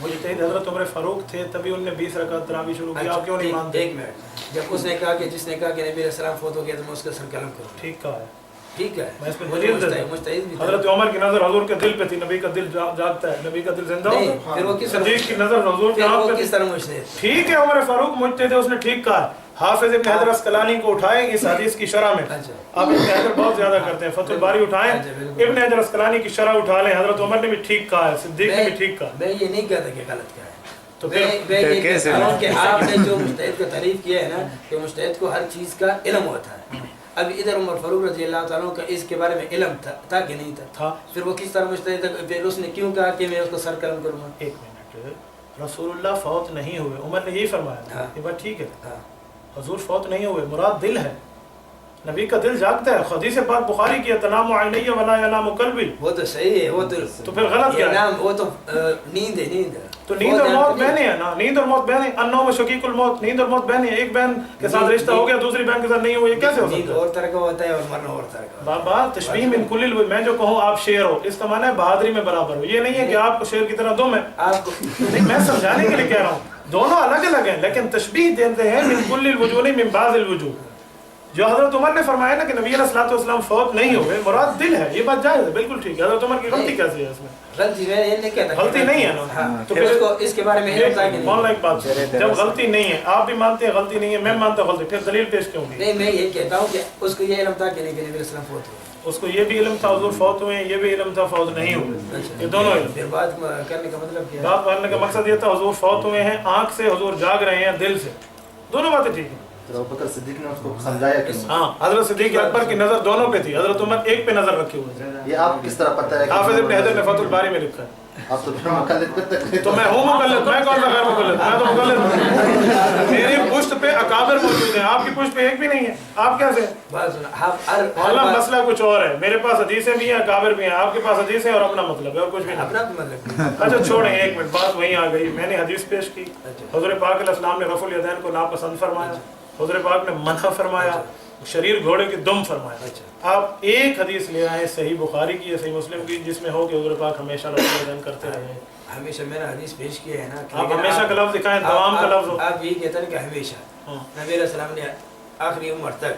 مجتہد حضرت عمر فاروق تھے, تبھی انہوں نے 20 رکعت تراویح شروع کی. آپ کیوں نہیں مانتے؟ ایک منٹ, جب اس نے کہا کہ جس نے کہا کہ نبی علیہ السلام فوت ہو گیا تو میں اس کا سر قلم کروں. ٹھیک کہا ہے, ٹھیک ہے, میں اس پہ دلیل دیتا ہوں. مجتہد بھی تھا. حضرت عمر کی نظر حضور کے دل پہ تھی, نبی کا دل جاگتا ہے, نبی کا دل زندہ ہوتا نہیں, ہے. پھر وہ کس طرح صدیق کی نظر حضور کے پھر آنکھ وہ پہ کس تھی. طرح مجتہد؟ ٹھیک ہے, عمر فاروق مجتہد ہے, اس نے ٹھیک کہا. حافظ ابن حجر اسقلانی کو اٹھائیں اس حدیث کی شرح میں. آپ ابن حجر بہت زیادہ کرتے ہیں, فتح الباری اٹھائیں, ابن حجر اسقلانی کی شرح اٹھا لیں. حضرت عمر نے بھی ٹھیک کہا ہے, صدیق نے بھی ٹھیک کہا. میں یہ نہیں کہتا کہ غلط کہا ہے. تو میں یہ کہتا ہوں کہ آپ نے جو مجتہد کا تعریف کیا ہے نا کہ مجتہد کو ہر چیز کا علم ہوتا ہے. اب ادھر عمر فاروق رضی اللہ تعالیٰ کا اس کے بارے میں علم تھا کہ نہیں تھا؟ پھر وہ کس طرح مجتہد, پھر اس نے کیوں کہا کہ میں اس کو سر قلم کروں گا؟ ایک منٹ, رسول اللہ فوت نہیں ہوئے, عمر نے یہی فرمایا. یہ بات ٹھیک ہے, حضور فوت نہیں ہوئے, مراد دل ہے, نبی کا دل جاگتا ہے. حدیث پاک بخاری کی تنام عینی ولا ینام قلبی. وہ تو صحیح ہے, وہ تو پھر غلط کیا ہے؟ وہ تو نیند ہے. نیند تو نیند اور موت بہنیں ہیں نا, نیند اور موت بہنیں. النوم شقیق الموت, نیند اور موت بہنیں. ایک بہن کے ساتھ رشتہ ہو گیا, دوسری بہن کے ساتھ نہیں ہوا, یہ کیسے ہو نیند سکتا ہے؟ اور طرح کا ہوتا ہے اور مرنا اور طرح کا. بابا تشبیہ من کل الوجوہ, میں جو کہوں آپ شیر ہو, اس کا معنی ہے بہادری میں برابر ہو. یہ نہیں ہے کہ آپ کو شیر کی طرح دو. میں آپ کو نہیں, میں سمجھانے کے لیے کہہ رہا ہوں, دونوں الگ الگ ہیں, لیکن تشبیہ دیتے ہیں من کل الوجوہ نہیں من بعض الوجوہ. جو حضرت عمر نے فرمایا نا کہ نبی علیہ الصلوۃ والسلام فوت نہیں ہوئے, مراد دل ہے, یہ بات جائز ہے, بالکل ٹھیک ہے. حضرت عمر کی غلطی کیسی ہے اس میں؟ غلطی میں یہ نہیں کہتا, غلطی نہیں ہے نا. تو پھر اس کے بارے میں علم تھا کہ نہیں؟ مولانا ایک بات, جب غلطی نہیں ہے, آپ بھی مانتے ہیں غلطی نہیں ہے, میں مانتا ہوں غلطی, پھر دلیل پیش کیوں کی؟ نہیں, میں یہ کہتا ہوں کہ اس کو یہ علم تھا کہ نہیں کہ نبی علیہ السلام فوت ہوئے. اس کو یہ بھی علم تھا حضور فوت ہوئے ہیں, یہ بھی علم تھا فوت نہیں ہوئے, یہ دونوں علم. پھر بات کرنے کا مطلب کیا ہے؟ بات کرنے کا مقصد یہ تھا حضور فوت ہوئے ہیں آنکھ سے, حضور جاگ رہے ہیں دل سے, دونوں باتیں ٹھیک ہیں. تو ابو بکر صدیق نے اس کو سمجھایا کہ ہاں, حضرت صدیق اکبر کی نظر دونوں پہ تھی, حضرت عمر ایک پہ نظر رکھے ہوئے ہیں. یہ آپ کس طرح پتہ ہے؟ حافظ ابن حجر نے فتح الباری میں لکھا ہے. آپ تو پھر مقلد کرتے ہیں. تو میں ہوں مقلد, میں کون سا غیر مقلد, میں تو مقلد ہوں. میری پشت پہ اکابر موجود ہیں, آپ کی پشت پہ ایک بھی نہیں ہے. آپ کیسے؟ مولانا مسئلہ کچھ اور ہے, میرے پاس حدیثیں بھی ہیں, اکابر بھی ہیں, آپ کے پاس حدیثیں اور اپنا مطلب ہے اور کچھ بھی نہیں. اپنا مطلب. اچھا چھوڑیں, ایک منٹ, بات وہیں آ گئی. میں نے حدیث پیش کی, حضور پاک علیہ السلام نے رفع الیدین کو ناپسند فرمایا, حضور پاک نے منع فرمایا, شریر گھوڑے کی دم فرمایا. آپ ایک حدیث لے آئے صحیح بخاری کی یا صحیح مسلم کی جس میں ہو کہ حضور پاک ہمیشہ رفع الیدین کرتے رہے ہیں. ہمیشہ میں نے حدیث پیش کیا ہے نا. آپ ہمیشہ کا لفظ دکھائیں, دوام کا لفظ ہو. آپ یہ کہتے ہیں کہ ہمیشہ نبی علیہ السلام نے آخری عمر تک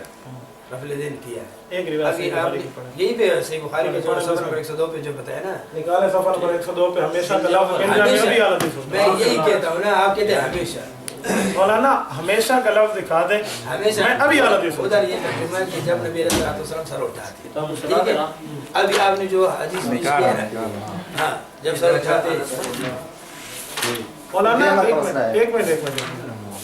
رفع الیدین کیا ہے. ایک روایت صحیح بخاری کی پڑھیں, یہی پہ صحیح بخاری کے جو صفحہ نمبر 102 پہ جو بتایا نا, نکالے صفحہ نمبر 102 پہ ہمیشہ کا لفظ مل جائے. ابھی حدیث ہوتا میں یہی کہتا ہوں نا, آپ کہتے ہیں ہمیشہ. مولانا ہمیشہ کا لفظ دکھا دیں, ہمیشہ. میں ابھی حدیث ہوتا. ادھر یہ ترجمہ ہے کہ جب نبی علیہ السلام سر اٹھاتے, ٹھیک ہے. ابھی آپ نے جو حدیث پیش کیا ہے نا, ہاں جب سر اٹھاتے. مولانا ایک منٹ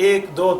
1 2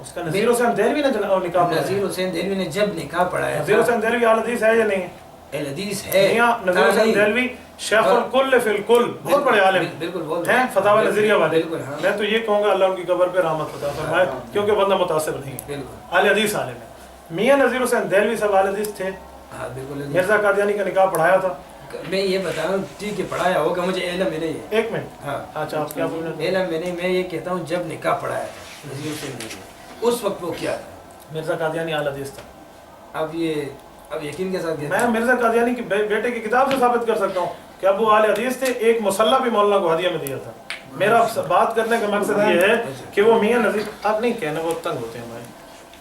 اس کا نذیر حسین دہلوی نے نکاح پڑھایا؟ نذیر حسین دہلوی نے جب نکاح پڑھایا نذیر حسین دہلوی اہل حدیث ہے یا نہیں ہے؟ اہل حدیث ہے میاں نذیر حسین دہلوی شیخ الکل فی الکل، بہت بڑے عالم بالکل ہیں، فتاوی نظریہ والے. بالکل ہاں میں تو یہ کہوں گا اللہ ان کی قبر پہ رحمت عطا فرمائے، کیونکہ بندہ متاثر نہیں ہے، بالکل اہل حدیث عالم ہے. میاں نذیر حسین دہلوی صاحب اہل حدیث تھے. ہاں بالکل. مرزا قادیانی کا نکاح پڑھایا تھا. میں یہ بتا رہا ہوں ٹھیک ہے پڑھایا ہوگا، مجھے علم میں نہیں ہے. ایک منٹ. ہاں اچھا آپ کیا بول رہے ہیں؟ علم میں نہیں، میں یہ کہتا ہوں جب نکاح پڑھایا تھا نذیر حسین دہلوی اس وقت وہ کیا تھا؟ مرزا قادیانی اہل حدیث تھا. اب یقین کے ساتھ میں مرزا قادیانی کی بیٹے کی کتاب سے ثابت کر سکتا ہوں کہ ابو اہل حدیث تھے. ایک مسلح بھی مولانا کو ہدیہ میں دیا تھا. میرا بات کرنے کا مقصد یہ ہے کہ وہ میاں نذیر، آپ نہیں کہنا وہ تنگ ہوتے ہیں بھائی.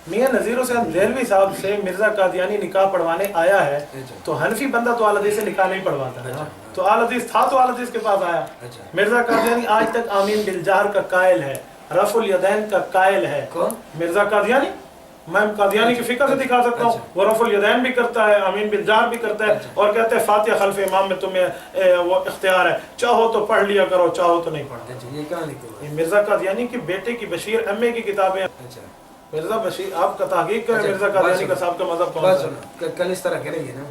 میاں نذیر حسین دہلوی صاحب سے مرزا قادیانی نکاح پڑھوانے آیا ہے تو حنفی بندہ تو اہل حدیث سے نکاح نہیں پڑھواتا ہے. تو اہل حدیث تھا تو اہل حدیث کے پاس آیا. مرزا قادیانی آج تک آمین بالجہر کا قائل ہے، رفع الیدین کا قائل ہے. مرزا قادیانی، میں قادیانی کی فقہ سے دکھا سکتا ہوں، وہ رفع الیدین بھی کرتا ہے، آمین بالجہر بھی کرتا ہے، اور کہتے ہیں فاتحہ خلف امام میں تمہیں وہ اختیار ہے، چاہو تو پڑھ لیا کرو چاہو تو نہیں پڑھا. یہ مرزا قادیانی کی بیٹے کی بشیر امی کی کتابیں. مرزا بشیر آپ کا تحقیق کریں مرزا قادیانی کا صاحب کا مذہب کون سا ہے؟ کل اس طرح کریں گے نا،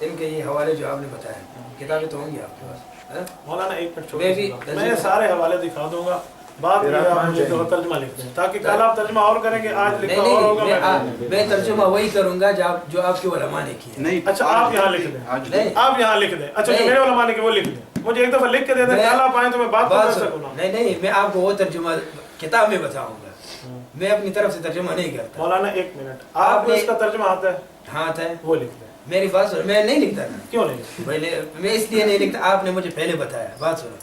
ان کے یہ حوالے جو آپ نے بتایا کتابیں تو ہوں گی آپ کے پاس. مولانا ایک منٹ چھوڑ، میں سارے حوالے دکھا دوں گا. بات یہ آپ مجھے ترجمہ لکھ دیں تاکہ کل آپ ترجمہ اور کریں گے، آج لکھا اور ہوگا. میں ترجمہ وہی کروں گا جو آپ کے علماء نے کیا. نہیں اچھا آپ یہاں لکھ دیں، آپ یہاں لکھ دیں. اچھا جو میرے علماء نے کیا وہ لکھ دیں، مجھے ایک دفعہ لکھ کے دے دیں، کل آپ آئیں تو میں بات کر سکوں. نہیں میں آپ کو وہ ترجمہ کتاب میں بتاؤں گا، میں اپنی طرف سے ترجمہ نہیں کرتا. مولانا ایک منٹ، آپ کو اس کا ترجمہ آتا ہے؟ ہاں آتا ہے. وہ لکھ دیں. میری بات سنو، میں نہیں لکھتا نا. کیوں نہیں؟ پہلے میں اس لیے نہیں لکھتا، آپ نے مجھے پہلے بتایا. بات سنو،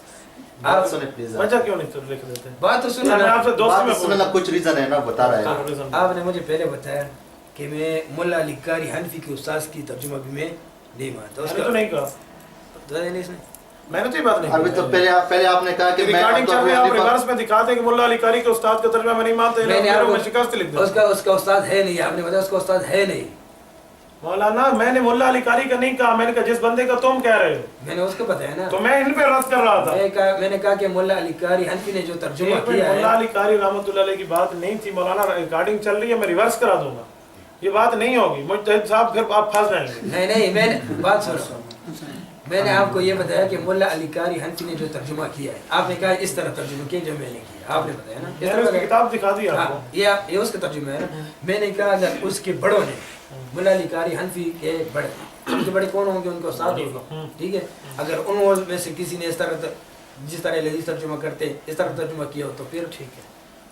آپ سنیں پلیز. وجہ کیوں نہیں لکھ دیتے؟ بات تو سنو میں آپ سے دوستی میں سننا کچھ ریزن ہے نا بتا رہا ہے. آپ نے مجھے پہلے بتایا کہ میں ملا علی قاری حنفی کے استاد کی ترجمہ بھی میں نہیں مانتا. اس میں نے کا تو نہیں کہا، میں نے تو یہ بات نہیں ابھی تو پہلے آپ نے کہا کہ میں ریکارڈنگ چل رہی ہے، آپ ریورس میں دکھاتے ہیں کہ ملا علی قاری کے استاد کا ترجمہ میں نہیں مانتا. میں شکست لکھ دوں. اس کا استاد ہے نہیں، آپ نے بتایا اس کا استاد ہے نہیں. مولانا میں نے ملا علی قاری کا نہیں کہا، میں نے کہا جس بندے کا تم کہہ رہے ہو. میں نے اس کو بتایا نا، تو میں ان پہ رد کر رہا تھا. میں نے کہا کہ ملا علی قاری حنفی نے جو ترجمہ کیا ہے. ملا علی قاری رحمۃ اللہ علیہ کی بات نہیں تھی مولانا، ریکارڈنگ چل رہی ہے، میں ریورس کرا دوں گا. یہ بات نہیں ہوگی مجتہد صاحب، پھر آپ پھنس جائیں گے. نہیں میں نے بات سنو، میں نے آپ کو یہ بتایا کہ ملا علی قاری حنفی نے جو ترجمہ کیا ہے، آپ نے کہا اس طرح ترجمہ کیا جو میں نے کیا. آپ نے بتایا نا، میں نے اس کی کتاب دکھا دی آپ کو. یہ اس کا ترجمہ ہے نا. میں نے کہا اگر اس کے بڑوں نے، ملا علی قاری حنفی کے بڑے، ان کے بڑے کون ہوں گے؟ ان کو استاد ہوگا، ٹھیک ہے. اگر ان میں سے کسی نے اس طرح جس طرح حدیث ترجمہ کرتے اس طرح ترجمہ کیا ہو تو پھر ٹھیک ہے.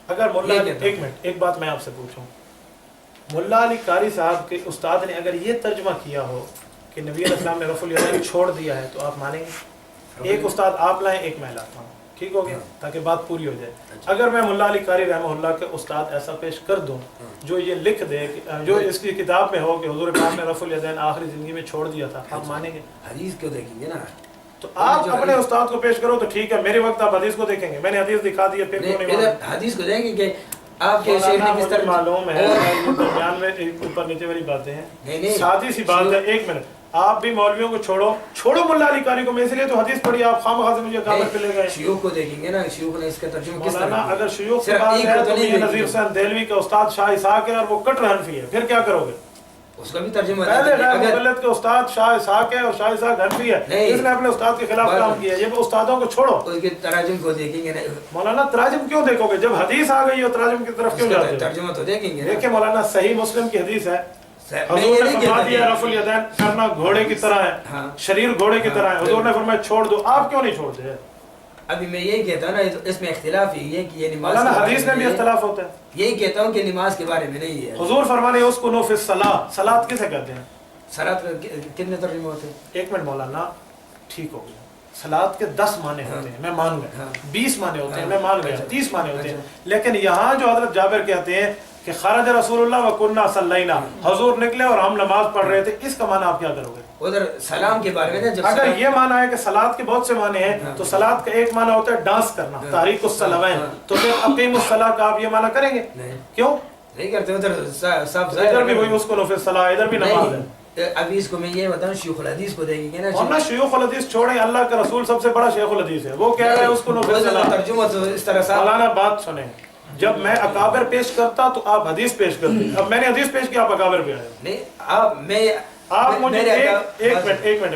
اگر ملا ایک منٹ، ایک بات میں آپ سے پوچھوں، ملا علی قاری صاحب کے استاد نے اگر یہ ترجمہ کیا ہو کہ نبی علیہ السلام نے رفع الیدین چھوڑ دیا ہے تو آپ مانیں گے؟ ایک استاد آپ لائیں، ایک میں لاتا ہوں، ٹھیک ہو گیا، تاکہ بات پوری ہو جائے. اگر میں ملا علی قاری رحمہ اللہ کے استاد ایسا پیش کر دوں جو یہ لکھ دے، جو اس کی کتاب میں ہو کہ حضور پاک نے رفع الیدین آخری زندگی میں چھوڑ دیا تھا، آپ مانیں گے؟ حدیث کیوں دیکھیں گے نا؟ تو آپ اپنے استاد کو پیش کرو تو ٹھیک ہے، میرے وقت آپ حدیث کو دیکھیں گے. میں نے حدیث دکھا دی ہے، پھر کیوں نہیں مانیں؟ حدیث کو دیکھیں گے کہ آپ کے شیخ نے کس طرح معلوم ہے. درمیان میں اوپر نیچے والی باتیں ہیں، سادی سی بات ہے. ایک منٹ، آپ بھی مولویوں کو چھوڑو ملا علی قاری کو. میں اس لیے تو حدیث پڑھی، آپ خواہ مجھے کابر پہ لے گئے. شیوخ کو دیکھیں گے نا، شیوخ نے اس کا ترجمہ کس طرح مولانا اگر شیوخ کی بات ہے تو یہ نذیر حسین دہلوی کا استاد شاہ اسحاق ہے اور وہ کٹر حنفی ہے، پھر کیا کرو گے؟ اس کا بھی ترجمہ پہلے غیر مقلد کے استاد شاہ اسحاق ہے اور شاہ اسحاق حنفی ہے، اس نے اپنے استاد کے خلاف کام کیا. یہ استادوں کو چھوڑو. اس کے تراجم کو دیکھیں گے نا. مولانا تراجم کیوں دیکھو گے؟ جب حدیث آ گئی ہو تراجم کی طرف کیوں جاتے ہو؟ ترجمہ تو دیکھیں گے. دیکھیں مولانا، صحیح مسلم کی حدیث ہے، حضور نے فرما دیا رفع الیدین کرنا گھوڑے کی طرح ہے، شریر گھوڑے کی طرح ہے. حضور نے فرمایا چھوڑ دو، آپ کیوں نہیں چھوڑتے؟ ابھی میں یہی کہتا ہوں نا، اس میں اختلاف ہی ہے کہ یہ نماز، مولانا حدیث میں بھی اختلاف ہوتا ہے. یہی کہتا ہوں کہ نماز کے بارے میں نہیں ہے. حضور فرمانے اسکنوا فی الصلاۃ، صلاۃ کسے کہتے ہیں؟ صلاۃ کتنے ترجمے ہوتے ہیں؟ ایک منٹ مولانا، ٹھیک ہو گیا، صلاۃ کے 10 معنی ہوتے ہیں، میں مان گیا. 20 معنی ہوتے ہیں، میں مان گیا. 30 معنی ہوتے ہیں. لیکن یہاں جو حضرت جابر کہتے ہیں کہ خرج رسول اللہ وکنا صلینا، حضور نکلے اور ہم نماز پڑھ رہے تھے، اس کا معنی آپ کیا کرو گے؟ ادھر سلام کے بارے میں جب اگر یہ معنی ہے کہ صلاۃ کے بہت سے معنی ہیں تو صلاۃ کا ایک معنی ہوتا ہے ڈانس کرنا، تحریک الصلوین، تو پھر اقیم الصلاۃ کا آپ یہ معنی کریں گے؟ کیوں نہیں کرتے؟ ادھر صاف ادھر بھی وہی اسکنوا فی الصلاۃ، ادھر بھی نماز ہے. ابھی اس کو میں یہ بتاؤں، شیوخ الحدیث کو دیکھیں گے نا. ورنہ شیوخ الحدیث چھوڑیں، اللہ کا رسول سب سے بڑا شیخ الحدیث ہے، وہ کہہ رہے ہیں اسکنوا فی الصلاۃ. ترجمہ تو اس طرح سے. مولانا بات سنیں، جب میں اکابر پیش کرتا تو آپ حدیث پیش کرتے. اب میں نے حدیث پیش کی, آپ اکابر پہ آئے. نہیں آپ مجھے ایک منٹ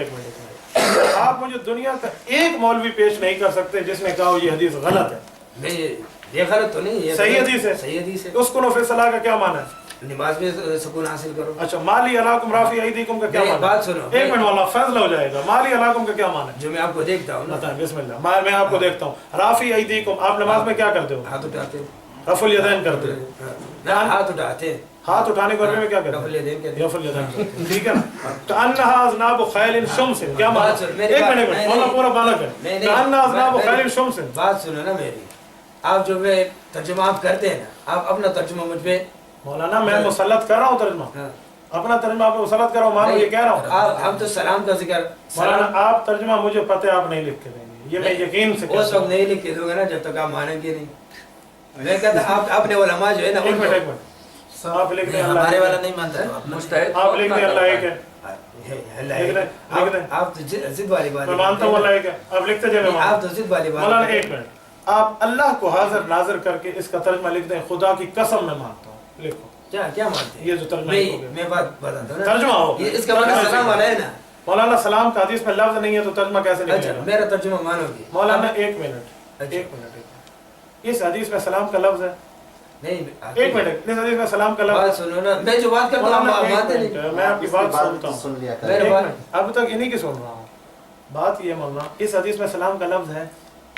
آپ مجھے دنیا کا ایک مولوی پیش نہیں کر سکتے جس نے کہا یہ حدیث غلط ہے. نہیں یہ غلط تو نہیں, صحیح حدیث ہے. صحیح حدیث ہے. اس کو فی الصلاۃ کا کیا معنی ہے؟ نماز میں سکون حاصل کرو. اچھا مالی علیکم رافی ایدیکم کا کیا معنی ہے؟ بات سنو, ایک منٹ والا فیصلہ ہو جائے گا. مالی علیکم کا کیا معنی ہے؟ جو میں آپ کو دیکھتا ہوں نا. بتائیں بسم اللہ. میں آپ کو دیکھتا ہوں. رافی ایدیکم, آپ نماز میں کیا کرتے ہو؟ ہاتھ اٹھاتے, رفع الیدین کرتے ہو. ہاتھ اٹھاتے, ہاتھ اٹھانے کے بارے میں کیا کرتے رفع الیدین کہتے ہیں؟ رفع الیدین کرتے ہیں. ٹھیک ہے نا. کأنہا اذناب خیل شمس, کیا معنی ہے؟ ایک منٹ مولانا پورا بالا کریں. کأنہا اذناب خیل شمس. بات سنو نا میری, آپ جو میں ترجمہ آپ کرتے ہیں نا, آپ اپنا ترجمہ مجھ پہ. مولانا میں مسلط کر رہا ہوں ترجمہ, اپنا ترجمہ آپ کو مسلط کر رہا ہوں. مانو یہ کہہ رہا ہوں. ہم تو سلام کا ذکر. مولانا آپ ترجمہ مجھے پتہ ہے آپ نہیں لکھ کے دیں گے, یہ میں یقین سے اس وقت نہیں لکھ کے دوں گا نا جب تک آپ مانیں گے نہیں. میں کہتا آپ اپنے علماء جو ہے نا, ایک منٹ آپ لکھ دیں اللہ ہمارے والا نہیں مانتا. مستحد آپ لکھ دیں اللہ ایک ہے. آپ تو ضد والی بات میں مانتا ہوں اللہ ایک ہے. آپ لکھتے جائیں. آپ تو ضد والی بات. مولانا ایک منٹ, آپ اللہ کو حاضر ناظر کر کے اس کا ترجمہ لکھ دیں. خدا کی قسم میں مانتا ہوں. لکھو کیا مانتے ہیں؟ یہ جو ترجمہ میں بات بتاتا ہوں نا, ترجمہ ہو اس کا مطلب سلام والا ہے نا. مولانا سلام کا حدیث میں لفظ نہیں ہے تو ترجمہ کیسے اچھا نکلے گا؟ میرا ترجمہ مانو گے مولانا ایک منٹ, اس حدیث میں سلام کا لفظ ہے. نہیں ایک منٹ, اس حدیث میں سلام کا بات لفظ. سنو نا, میں جو بات کرتا ہوں آپ مانتے نہیں. میں آپ کی بات سنتا ہوں. سن لیا میرے کریں. بات اب تک انہی کی سن رہا ہوں. بات یہ مولانا, اس حدیث میں سلام کا لفظ ہے.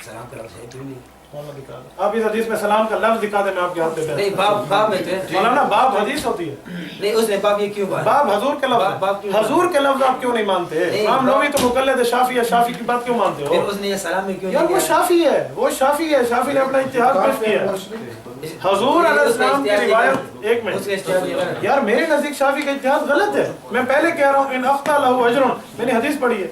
سلام کا لفظ ہے کیوں نہیں؟ مولانا دکھا دیں. آپ اس حدیث میں سلام کا لفظ دکھا دیں, میں آپ کے ہاتھ نہیں پہ. باب میں تو مولانا باب حدیث ہوتی ہے. نہیں, اس نے باب یہ کیوں بات. باب حضور کے باب لفظ کیوں؟ ہے. حضور کے لفظ آپ کیوں نہیں مانتے؟ امام نووی تو مقلد شافعی ہے, شافعی کی بات کیوں مانتے پھر ہو؟ اس نے یہ سلام میں کیوں یار نہیں وہ کیا؟ شافعی ہے, وہ شافعی ہے. شافعی نے اپنا اتحاد پیش کیا. حضور علیہ السلام کی روایت. ایک اس منٹ کے اشتہار یہ غلط ہے. یار, میرے نزدیک شافعی کا اتحاد غلط ہے. میں پہلے کہہ رہا ہوں ان اخطا لہو اجر, میں نے حدیث پڑھی ہے,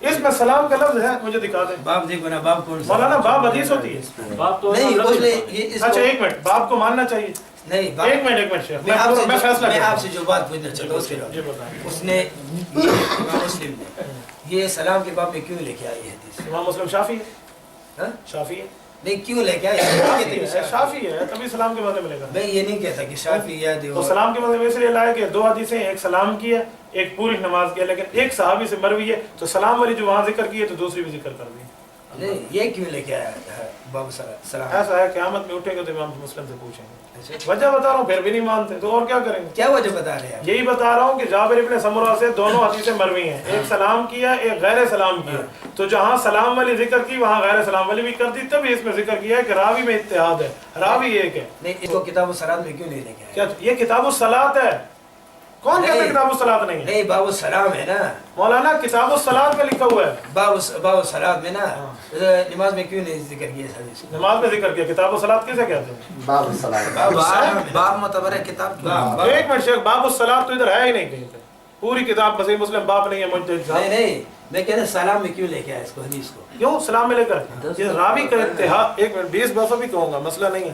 اس میں سلام کا لفظ ہے. مجھے دکھا دیں. باب دیکھو نا, باب کون سا؟ مولانا باب حدیث ہوتی ہے. باپ تو نہیں, اس نے یہ اس اچھا کو ایک منٹ, باب کو ماننا چاہیے. نہیں باب. ایک منٹ شیخ, میں آپ سے میں فیصلہ میں کرتا آپ سے جو بات پوچھنا چاہتا ہوں اس کے جی بتائیں. اس نے یہ امام مسلم نے یہ سلام کے باب میں کیوں لے کے آئی ہے حدیث؟ امام مسلم شافعی ہے. ہاں؟ شافعی ہے. نہیں کیوں لے کے آئی؟ شافعی ہے تبھی سلام کے معنی ملے گا. میں یہ نہیں کہتا کہ شافعی یا تو سلام کے معنی میں اس لیے لائے کہ دو حدیثیں, ایک سلام کی ہے, ایک پوری نماز کی ہے, لیکن ایک صحابی سے مروی ہے, تو سلام والی جو وہاں ذکر کی ہے تو دوسری بھی ذکر کر دی. نہیں, یہ کیوں لے کے آیا ہے باب سلام؟ ایسا ہے قیامت میں اٹھے گا تو امام مسلم سے پوچھیں گے. وجہ بتا رہا ہوں, پھر بھی نہیں مانتے تو اور کیا کریں گے؟ کیا وجہ بتا رہے ہیں؟ یہی بتا رہا ہوں کہ جابر ابن سمرہ سے دونوں حدیثیں مروی ہیں, ایک سلام کیا, ایک غیر سلام کیا. تو جہاں سلام والی ذکر کی وہاں غیر سلام والی بھی کر دی, تبھی اس میں ذکر کیا ہے کہ راوی میں اتحاد ہے, راوی ایک ہے. نہیں, اس کو کتاب الصلاۃ میں کیوں نہیں لے کے آیا؟ کیا یہ کتاب الصلاۃ ہے؟ کون کہتا ہے کتاب الصلاۃ نہیں ہے؟ نہیں, باب السلام ہے نا مولانا, کتاب الصلاۃ میں لکھا ہوا ہے. باب الصلاۃ میں نا نماز میں کیوں نہیں ذکر کیا اس حدیث کو؟ نماز میں ذکر کیا, کتاب الصلاۃ کیسے کہتے ہیں؟ باب الصلاۃ. باپ معتبر ہے کتاب کی. ایک منٹ شیخ, باب الصلاۃ تو ادھر ہے ہی نہیں کہیں پہ. پوری کتاب صحیح مسلم باب نہیں ہے. مجھے نہیں, میں کہتا سلام میں کیوں لے کے آیا اس کو حدیث کو؟ کیوں سلام میں لے کر یہ راوی کا اتحاد. ایک منٹ 20 بار بھی کہوں گا, مسئلہ نہیں ہے.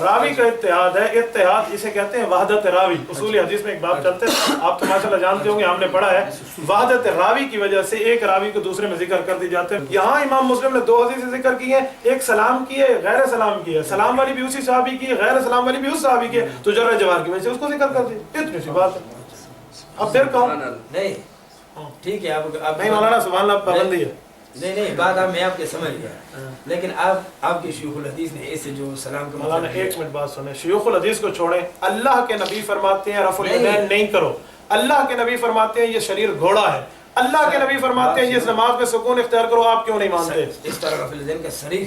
راوی کا اتحاد ہے. اتحاد اسے کہتے ہیں وحدت راوی. اصول حدیث میں ایک باب چلتے ہیں, آپ تو ماشاءاللہ جانتے ہوں گے, ہم نے پڑھا ہے. وحدت راوی کی وجہ سے ایک راوی کو دوسرے میں ذکر کر دی جاتے ہیں. یہاں امام مسلم نے دو حدیثیں ذکر کی ہیں, ایک سلام کی ہے, غیر سلام کی ہے. سلام والی بھی اسی صحابی کی ہے, غیر سلام والی بھی اس صحابی کی ہے, تو جرح جوار کی وجہ سے اس کو ذکر کر دی. اتنی سی بات ہے. اب پھر کہوں نہیں, ٹھیک ہے, آپ نہیں مولانا سبحان اللہ پابندی ہے. نہیں بات آپ میں آپ کے سمجھ گیا, لیکن آپ کے شیوخ الحدیث نے ایسے جو سلام کا مولانا ایک منٹ بات سنیں. شیوخ الحدیث کو چھوڑیں. اللہ کے نبی فرماتے ہیں رفع الیدین نہیں کرو. اللہ کے نبی فرماتے ہیں یہ شریر گھوڑا ہے. اللہ کے نبی فرماتے ہیں یہ نماز میں سکون اختیار کرو. آپ کیوں نہیں مانتے؟ اس طرح رفع الیدین کا صریح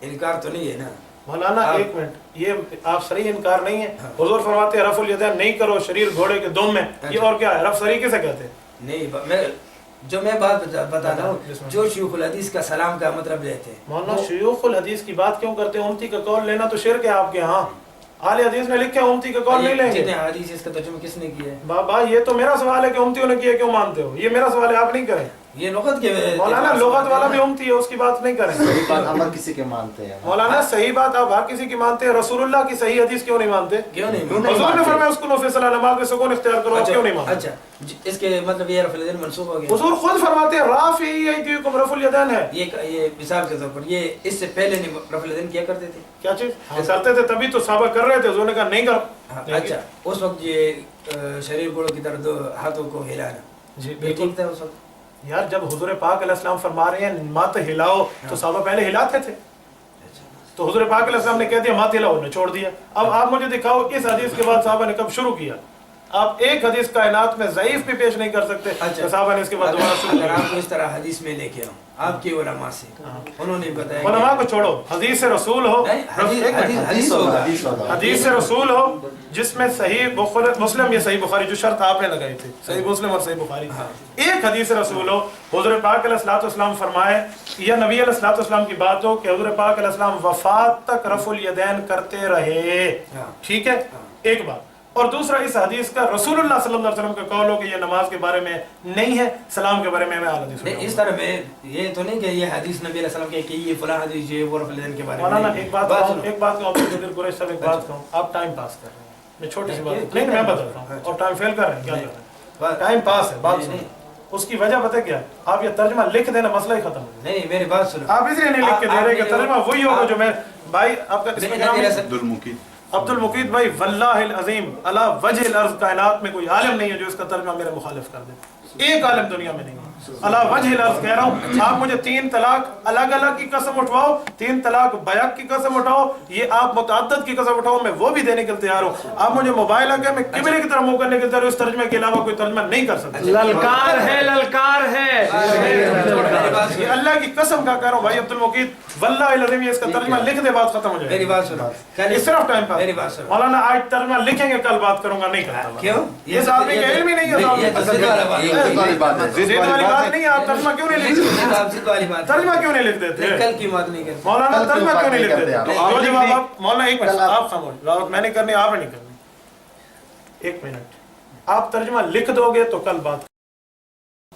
انکار تو نہیں ہے نا مولانا. ایک منٹ, یہ آپ صریح انکار نہیں ہے. حضور فرماتے ہیں رفع الیدین نہیں کرو, شریر گھوڑے کے دم میں. یہ اور کیا ہے؟ رفع صریح کیسے کہتے ہیں؟ نہیں, جو میں بات بتاتا ہوں, جو شیوخ الحدیث کا سلام کا مطلب لیتے ہیں. مولانا شیوخ الحدیث کی بات کیوں کرتے ہیں؟ امتی کا قول لینا تو شرک ہے آپ کے ہاں. اہل حدیث نے لکھا ہے امتی کا قول نہیں لیں گے. جتنے حدیث اس کا ترجمہ کس نے کیا ہے؟ بابا یہ تو میرا سوال ہے کہ امتیوں نے کیا کیوں مانتے ہو. یہ میرا سوال ہے, آپ نہیں کریں. یہ لغت کے مولانا لغت والا بھی امتی ہے، اس کی بات نہیں کریں. صحیح بات ہم ہر کسی کے مانتے ہیں. مولانا صحیح بات آپ ہر کسی کی مانتے ہیں، رسول اللہ کی صحیح حدیث کیوں نہیں مانتے؟ کیوں نہیں حضور نے فرمایا اس کو نفل صلاح نماز میں سکون اختیار کرو، آپ کیوں نہیں مانتے؟ اچھا اس کے مطلب یہ رفع الیدین منسوخ ہو گیا. حضور خود فرماتے ہیں رافعی ایدیکم رفع الیدین ہے. یہ مثال کے طور پر یہ اس سے پہلے نہیں رفع الیدین کیا کرتے تھے؟ کیا چیز کرتے تھے؟ تبھی تو صحابہ کر رہے تھے، حضور نے کہا نہیں کرو. اچھا اس وقت یہ شریر گوڑوں کی طرح دو ہاتھوں کو ہلانا جی یہ بالکل. ٹھیک تھا اس وقت؟ یار جب حضور پاک علیہ السلام فرما رہے ہیں مات ہلاؤ تو صحابہ پہلے ہلاتے تھے، تو حضور پاک علیہ السلام نے کہہ دیا مات ہلاؤ، نے چھوڑ دیا. اب آپ مجھے دکھاؤ اس حدیث کے بعد صحابہ نے کب شروع کیا؟ آپ ایک حدیث کائنات میں ضعیف بھی پیش نہیں کر سکتے. صحابہ نے اس کے بعد دوبارہ شروع اگر کیا. آپ کو اس طرح حدیث میں لے کے آؤں آپ کے علماء سے، انہوں نے بتایا علماء کو چھوڑو، حدیث رسول ہو، حدیث ہوگا، حدیث رسول ہو جس میں صحیح مسلم، یہ صحیح بخاری جو شرط آپ نے لگائی تھی، صحیح مسلم اور صحیح بخاری، ایک حدیث رسول ہو، حضور پاک علیہ الصلوۃ والسلام فرمائے یا نبی علیہ الصلوۃ والسلام کی بات ہو کہ حضور پاک علیہ السلام وفات تک رفع الیدین کرتے رہے. ٹھیک ہے، ایک بات. اور دوسرا اس حدیث کا رسول اللہ صلی اللہ علیہ وسلم کا قول ہو کہ یہ نماز کے بارے میں نہیں ہے، سلام کے بارے میں حدیث نہیں. اس طرح میں یہ تو نہیں کہ یہ حدیث نبی علیہ السلام کہ یہ فلاں حدیث جو ہے وہ رفع الیدین کے بارے میں. مولانا ایک بات کہوں عبدالقادر قریش صاحب، ایک بات کہوں، آپ ٹائم پاس کر رہے ہیں. میں چھوٹی سی بات نہیں میں بتاتا ہوں، اور ٹائم فیل کر رہے ہیں. کیا کر رہے ہیں؟ ٹائم پاس ہے. بات سنیں، اس کی وجہ پتہ کیا؟ آپ یہ ترجمہ لکھ دینا، مسئلہ ہی ختم ہو گیا. نہیں میری بات سنو، آپ اس لیے نہیں لکھ کے دے رہے کہ ترجمہ وہی ہوگا جو میں بھائی آپ کا عبد المقید بھائی، واللہ العظیم علی وجہ الارض کائنات میں کوئی عالم نہیں ہے جو اس کا ترجمہ میرے مخالف کر دے. ایک عالم دنیا میں نہیں ہے. علی وجہ الارض کہہ رہا ہوں. آپ مجھے 3 طلاق الگ الگ کی قسم اٹھواؤ، 3 طلاق بیک کی قسم اٹھاؤ، یہ آپ متعدد کی قسم اٹھاؤ، میں وہ بھی دینے کے لیے تیار ہوں. آپ مجھے موبائل آ گیا، میں قبلے کی طرف منہ کرنے کے تیار ہوں. اس ترجمے کے علاوہ کوئی ترجمہ نہیں کر سکتا. للکار ہے، للکار ہے. یہ اللہ کی قسم کا کہہ رہا ہوں بھائی عبد المقید، واللہ العظیم یہ اس کا ترجمہ لکھ دے، بات ختم ہو جائے. میری بات سنو، اس طرف ٹائم پاس. میری بات سنو. مولانا آج ترجمہ لکھیں گے، کل بات کروں گا، نہیں کرتا. کیوں؟ یہ آدمی کا علم ہی نہیں ہے. ضد والی بات نہیں ہے. آپ ترجمہ کیوں نہیں لکھتے؟ ترجمہ کیوں نہیں لکھ دیتے؟ کل کی بات نہیں کرتے مولانا، ترجمہ کیوں نہیں لکھ دیتے؟ جو جواب آپ مولانا، ایک منٹ آپ خاموش، میں نے کرنی، آپ نہیں کرنی. ایک منٹ، آپ ترجمہ لکھ دو گے تو کل بات.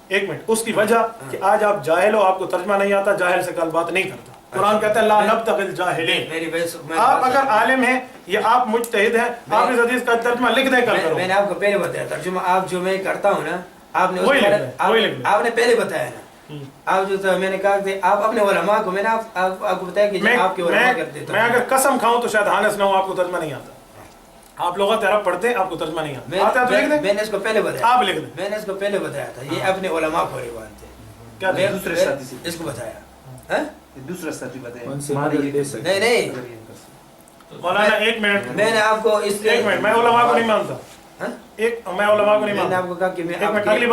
ایک منٹ، اس کی وجہ کہ آج آپ جاہل ہو، آپ کو ترجمہ نہیں آتا، جاہل سے کل بات نہیں کرتا. قرآن کہتا ہے لا نبتغی الجاہلین. آپ اگر عالم ہیں یا آپ مجتہد ہیں، آپ اس حدیث کا ترجمہ لکھ دیں کل کرو. میں نے آپ کو پہلے بتایا ترجمہ آپ جو میں کرتا ہوں نا، آپ نے آپ نے پہلے بتایا نا. آپ جو میں نے کہا کہ آپ اپنے علماء کو، میں نے آپ کو بتایا کہ آپ کے علماء کرتے تھے. میں اگر قسم کھاؤں تو شاید ہانس نہ ہو، آپ کو ترجمہ نہیں آتا. آپ لوگ عرب پڑھتے ہیں، آپ کو ترجمہ نہیں آتا. میں نے اس کو پہلے بتایا، آپ لکھ دیں. میں نے اس کو پہلے بتایا تھا، یہ اپنے علماء کو روایت ہے. کیا دوسرے ساتھی سے اس کو بتایا دوسرا ساتھی بتائیں. نہیں نہیں مولانا ایک منٹ، میں نے آپ کو اس ایک منٹ، میں علماء کو نہیں مانتا. میں علماء کو نہیں میں نے مانتا. آپ کو کہا کہ میں ایک منٹ، اگلی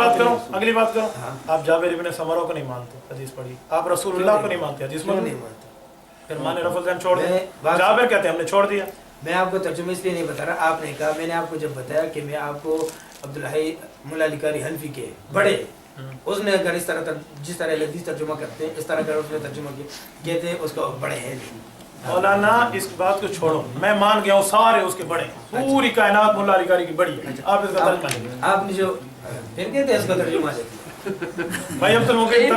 بات کروں. آپ جابر ابن سمرہ کو نہیں مانتے، حدیث پڑھی. آپ رسول اللہ کو نہیں مانتے، حدیث نہیں مانتا. پھر مانے رفع الیدین چھوڑ دیا. جابر کہتے ہیں ہم نے چھوڑ دیا. میں آپ کو ترجمہ اس لیے نہیں بتا رہا، آپ نے کہا، میں نے آپ کو جب بتایا کہ میں آپ کو عبدالحی ملا علی قاری حنفی کے بڑے، اس نے اگر اس طرح جس طرح حدیث ترجمہ کرتے ہیں اس طرح اگر اس نے ترجمہ کہتے ہیں اس کو بڑے ہیں. مولانا اس بات کو چھوڑو، میں مان گیا ہوں سارے اس کے بڑے ہیں، پوری کائنات ملا علی قاری کی بڑی ہے. آپ اس کا ترجمہ لیں. آپ نے جو پھر کہتے ہیں اس کا ترجمہ لیتے بھائی عبد المقید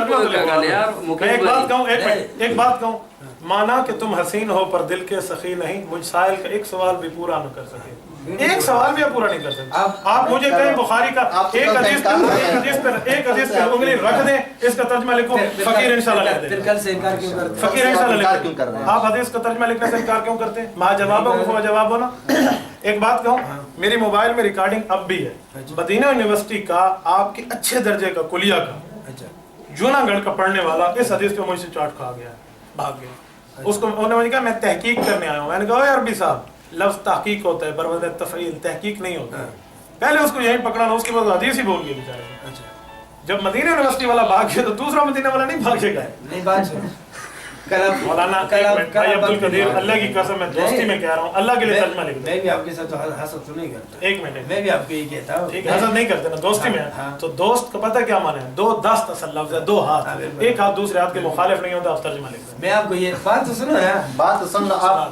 ایک بات کہوں، مانا کہ تم حسین ہو پر دل کے سخی نہیں، مجھ سائل کا ایک سوال بھی پورا نہ کر سکے. ایک سوال بھی آپ پورا نہیں کر سکتے. آپ مجھے کہیں بخاری کا ایک حدیث پر انگلی رکھ دیں، اس کا ترجمہ لکھو، فقیر انشاءاللہ لکھ دیں. پھر کل سے انکار کیوں کرتے ہیں؟ فقیر انشاءاللہ لکھ دیں. آپ حدیث کا ترجمہ لکھنے سے انکار کیوں کرتے ہیں؟ ماں جواب ہو جواب ہونا. ایک بات کہوں، میری موبائل میں ریکارڈنگ اب بھی ہے. مدینہ یونیورسٹی کا آپ کے اچھے درجے کا کلیہ کا جوناگڑھ کا پڑھنے والا اس حدیث پہ مجھ سے چاٹ کھا گیا، بھاگ گیا. اس کو انہوں نے مجھے کہا میں تحقیق کرنے آیا ہوں. میں نے کہا اے عربی صاحب، لفظ تحقیق ہوتا ہے، بربد تفعیل، تحقیق نہیں ہوتا. پہلے اس کو یہیں پکڑانا، اس کے بعد حدیث ہی بول گیا بیچارے. جب مدینہ یونیورسٹی والا بھاگ گیا تو دوسرا مدینہ والا نہیں بھاگے گا. نہیں بات سنو، مولانا بھائی عبدالقدیر، اللہ کی قسم میں دوستی میں کہہ رہا ہوں، اللہ کے لیے ترجمہ لکھ دیں. میں بھی آپ کے ساتھ حسد تو نہیں کرتا. ایک منٹ، میں بھی آپ کو یہ کہتا ہوں، ٹھیک ہے، حسد نہیں کرتے نا، دوستی میں. تو دوست کا پتہ کیا مانے؟ دو دست اصل لفظ ہے، 2 ہاتھ، ایک ہاتھ دوسرے ہاتھ کے مخالف نہیں ہوتا. آپ ترجمہ لکھ دیں. میں آپ کو یہ بات تو سنو ہے، بات سن لو. آپ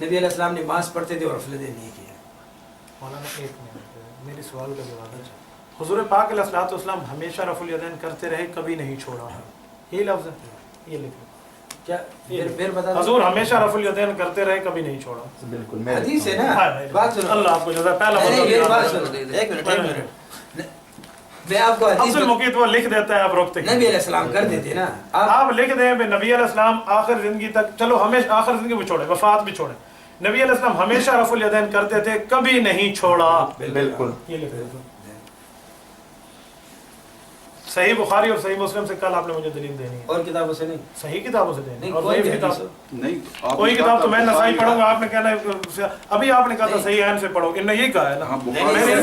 نبی علیہ السلام نماز پڑھتے تھے اور رفع الیدین نہیں کیا. مولانا ایک منٹ میری سوال کا جواب ہے. حضور پاک علیہ الصلوۃ والسلام ہمیشہ رفع الیدین کرتے رہے, کبھی نہیں چھوڑا, یہ لفظ ہے, یہ لکھو کیا پھر بتا دو. حضور ہمیشہ رفع الیدین کرتے رہے, کبھی نہیں چھوڑا. بالکل حدیث ہے نا, بات سنو. اللہ آپ کو جزا. پہلا میری بات سنو, ایک منٹ میں آپ کو حدیث افضل مقیت وہ لکھ دیتا ہے, آپ روکتے نبی علیہ السلام کرتے تھے نا. آپ لکھ دیں نبی علیہ السلام آخر زندگی تک, چلو ہمیشہ آخر زندگی بھی چھوڑے, وفات بھی چھوڑے, نبی علیہ السلام ہمیشہ رفع الیدین کرتے تھے, کبھی نہیں چھوڑا. بالکل یہ لکھ دیں. صحیح بخاری اور صحیح مسلم سے کل آپ نے مجھے دلیل دینی ہے, اور کتابوں سے نہیں, صحیح کتابوں سے دینی نہیں اور کوئی ضعیف بھی کتاب حدیث نہیں کوئی کتاب تو میں نسائی پڑھوں گا, آپ نے کہنا ہے ابھی آپ نے کہا تھا صحیح عین سے پڑھو, انہوں نے یہی کہا ہے نا.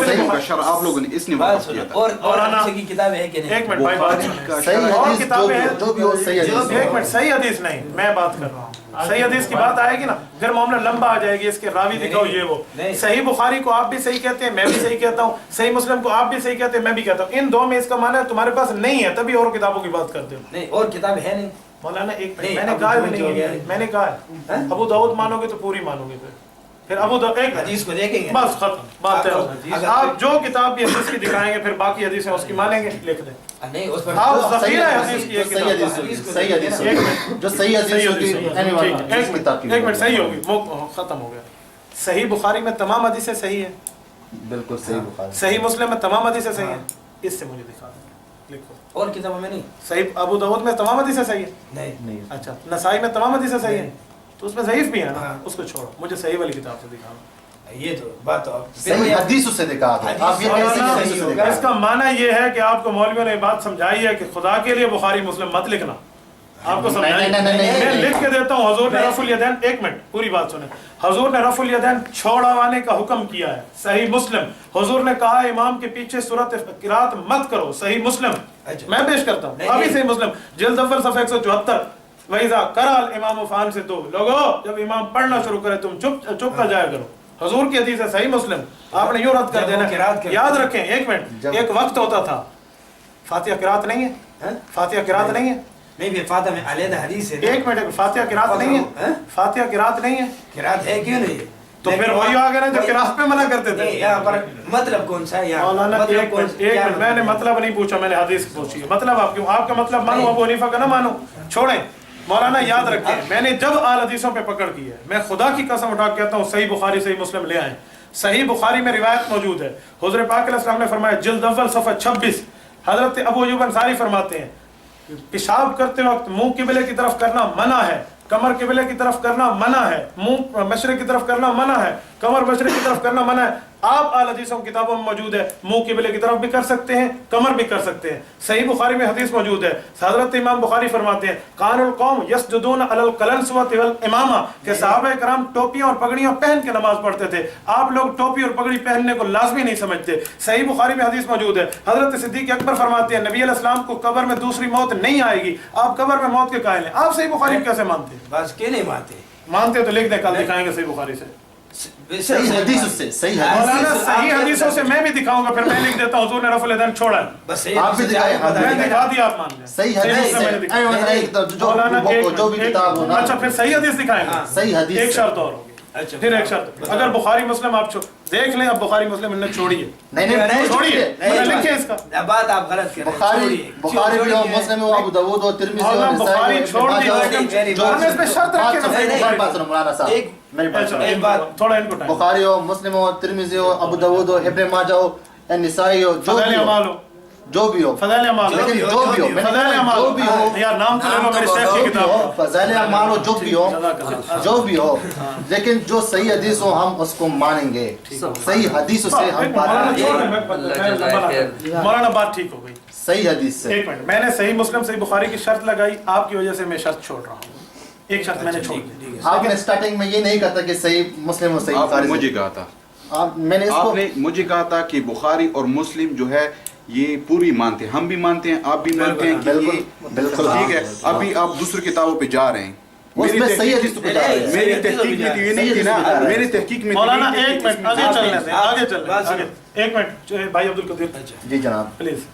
صحیح کا شرح آپ لوگوں نے اس نے بات وقت کیا سنو. تھا. اور حدیث کی کتابیں ہیں کہ نہیں؟ ایک منٹ بھائی بات سنیں. صحیح اور حدیث کتابیں ہیں جو بھی ہو صحیح حدیث. ایک منٹ, صحیح حدیث نہیں, میں بات کر رہا ہوں. صحیح حدیث کی بات آئے گی نا, پھر معاملہ لمبا آ جائے گی, اس کے راوی دکھاؤ یہ وہ. صحیح بخاری کو آپ بھی صحیح کہتے ہیں, میں بھی صحیح کہتا ہوں, صحیح مسلم کو آپ بھی صحیح کہتے ہیں, میں بھی کہتا ہوں. ان دو میں اس کا معنی ہے تمہارے پاس نہیں ہے, تبھی اور کتابوں کی بات کرتے ہو. نہیں اور کتاب ہے نہیں مولانا ایک میں نے کہا ہے نہیں ہے, میں نے کہا ہے ابو داؤد مانو گے تو پوری مانو گے, پھر ابو داؤد ایک حدیث کو دیکھیں گے بس ختم بات ہے. آپ جو کتاب بھی حدیث کی دکھائیں گے, پھر باقی حدیثیں اس کی مانیں گے, لکھ دیں. نہیں اس پر آپ ذخیرہ حدیث کی ایک صحیح کتاب. حدیث صحیح حدیث جو صحیح حدیث ہوگی ایک منٹ صحیح ہوگی, ختم ہو گیا. صحیح بخاری میں تمام حدیثیں صحیح ہیں, بالکل صحیح بخاری. صحیح مسلم میں تمام حدیثیں صحیح ہیں, اس سے مجھے دکھا دیں, لکھو. اور کتابوں میں نہیں, صحیح ابو داؤد میں تمام حدیثیں صحیح ہیں, نہیں نہیں اچھا نسائی میں تمام حدیثیں صحیح ہیں, تو اس میں ضعیف بھی ہے نا, اس کو چھوڑو, مجھے صحیح والی کتاب سے دکھاؤ. یہ تو بات تو صحیح حدیث سے دکھا دیں. آپ یہ کیسے حدیث سے دکھا اس کا معنی یہ ہے کہ آپ کو مولویوں نے بات سمجھائی ہے کہ خدا کے لیے بخاری مسلم مت لکھنا. آپ کو سمجھائی میں لکھ کے دیتا ہوں. حضور نے رفع الیدین, ایک منٹ پوری بات سنیں, حضور نے رفع الیدین چھوڑوانے کا حکم کیا ہے. صحیح مسلم. حضور نے کہا امام کے پیچھے سورۃ قرات مت کرو. صحیح مسلم میں پیش کرتا ہوں ابھی. صحیح مسلم جلد اول صفحہ 174, وَإِذَا قَرَأَ الْإِمَامُ فَأَنصِتُوا. لوگو جب امام پڑھنا شروع کرے تم چپ کر جایا کرو. حضور کی حدیث ہے, صحیح مسلم. آپ نے یوں رد کر دینا. یاد رکھیں, ایک منٹ, ایک وقت ہوتا تھا فاتحہ قرات نہیں ہے, فاتحہ قرات نہیں ہے, نہیں پھر فاتحہ میں علیحدہ حدیث ہے. ایک منٹ, فاتحہ قرات نہیں ہے, فاتحہ قرات نہیں ہے, قرات ہے کیوں نہیں؟ تو پھر وہی آ گئے نا جو قرات پہ منع کرتے تھے. یہاں پر مطلب کون سا ہے یہاں؟ مولانا ایک منٹ, میں نے مطلب نہیں پوچھا, میں نے حدیث پوچھی ہے. مطلب آپ کیوں, آپ کا مطلب مانو ابو حنیفہ کا نہ مانو, چھوڑیں. مولانا یاد رکھیں, میں نے جب آل حدیثوں پہ پکڑ کی ہے, میں خدا کی قسم اٹھا کے کہتا ہوں صحیح بخاری صحیح مسلم لے آئیں. صحیح بخاری میں روایت موجود ہے, حضور پاک علیہ السلام نے فرمایا, جلد اول صفحہ 26, حضرت ابو ایوب انصاری فرماتے ہیں پیشاب کرتے وقت منہ قبلے کی طرف کرنا منع ہے, کمر قبلے کی طرف کرنا منع ہے, منہ مشرق کی طرف کرنا منع ہے, کمر مشرق کی طرف کرنا منع ہے. آپ آل حدیثوں کی کتابوں میں موجود ہے, منہ قبلے کی طرف بھی کر سکتے ہیں, کمر بھی کر سکتے ہیں. صحیح بخاری میں حدیث موجود ہے, حضرت امام بخاری فرماتے ہیں, کان القوم یسجدون علی القلنسوۃ والامامہ, کہ صحابہ کرام ٹوپیاں اور پگڑیاں پہن کے نماز پڑھتے تھے. آپ لوگ ٹوپی اور پگڑی پہننے کو لازمی نہیں سمجھتے. صحیح بخاری میں حدیث موجود ہے, حضرت صدیق اکبر فرماتے ہیں نبی علیہ السلام کو قبر میں دوسری موت نہیں آئے گی, آپ قبر میں موت کے قائل ہیں. آپ صحیح بخاری کیسے مانتے ہیں؟ بس کیوں نہیں مانتے؟ مانتے تو لکھ دیں, کل دکھائیں گے صحیح بخاری سے. صحیح حدیث سے. صحیح حدیث صحیح حدیثوں سے میں بھی دکھاؤں گا, پھر میں لکھ دیتا ہوں حضور نے رفع الیدین چھوڑا ہے. بس آپ بھی دکھائیں, میں دکھا دیا, آپ مان لیں. صحیح حدیث جو بھی کتاب ہو نا. اچھا پھر صحیح حدیث دکھائیں گے. صحیح حدیث ایک شرط اور ہوگی, پھر ایک شرط, اگر بخاری مسلم آپ دیکھ لیں, اب بخاری مسلم انہیں چھوڑی ہے, نہیں چھوڑیے, لکھیں اس کا بات آپ غلط کر رہے ہیں. بخاری بھی ہو, مسلم ہو, ابو داؤد ہو, ترمذی ہو, بخاری چھوڑ دیے, اس میں شرط رکھیں. مولانا صاحب میری بات ایک بات تھوڑا ان کو ٹائم, بخاری ہو, مسلم ہو, ترمذی ہو, ابو داؤد ہو, ابن ماجہ ہو, نسائی ہو, جو بھی ہو, فضائل اعمال ہو, لیکن جو بھی ہو, فضائل اعمال جو بھی ہو, یار نام تو لے لو میرے شیخ کی کتاب کا. فضائل اعمال ہو, جو بھی ہو, لیکن جو صحیح حدیث ہو ہم اس کو مانیں گے. صحیح حدیث سے ہم مولانا بات ٹھیک ہو گئی. صحیح حدیث سے ایک منٹ, میں نے صحیح مسلم صحیح بخاری کی شرط لگائی, آپ کی وجہ سے میں شرط چھوڑ رہا ہوں. ایک شرط میں نے چھوڑ دی. آپ نے سٹارٹنگ میں یہ نہیں کہا تھا کہ صحیح مسلم اور صحیح آپ نے بخاری. مجھے کہا تھا, میں نے آپ نے مجھے کہا تھا کہ بخاری اور مسلم جو ہے یہ پوری مانتے ہیں, ہم بھی مانتے ہیں, آپ بھی مانتے ہیں کہ بالکل ٹھیک ہے. ابھی آپ دوسری کتابوں پہ جا رہے ہیں. میری تحقیق میں یہ نہیں تھی نا, میری تحقیق میں مولانا ایک منٹ آگے چلنے دیں, آگے چلنے, ایک منٹ بھائی عبد القدیر جی جناب پلیز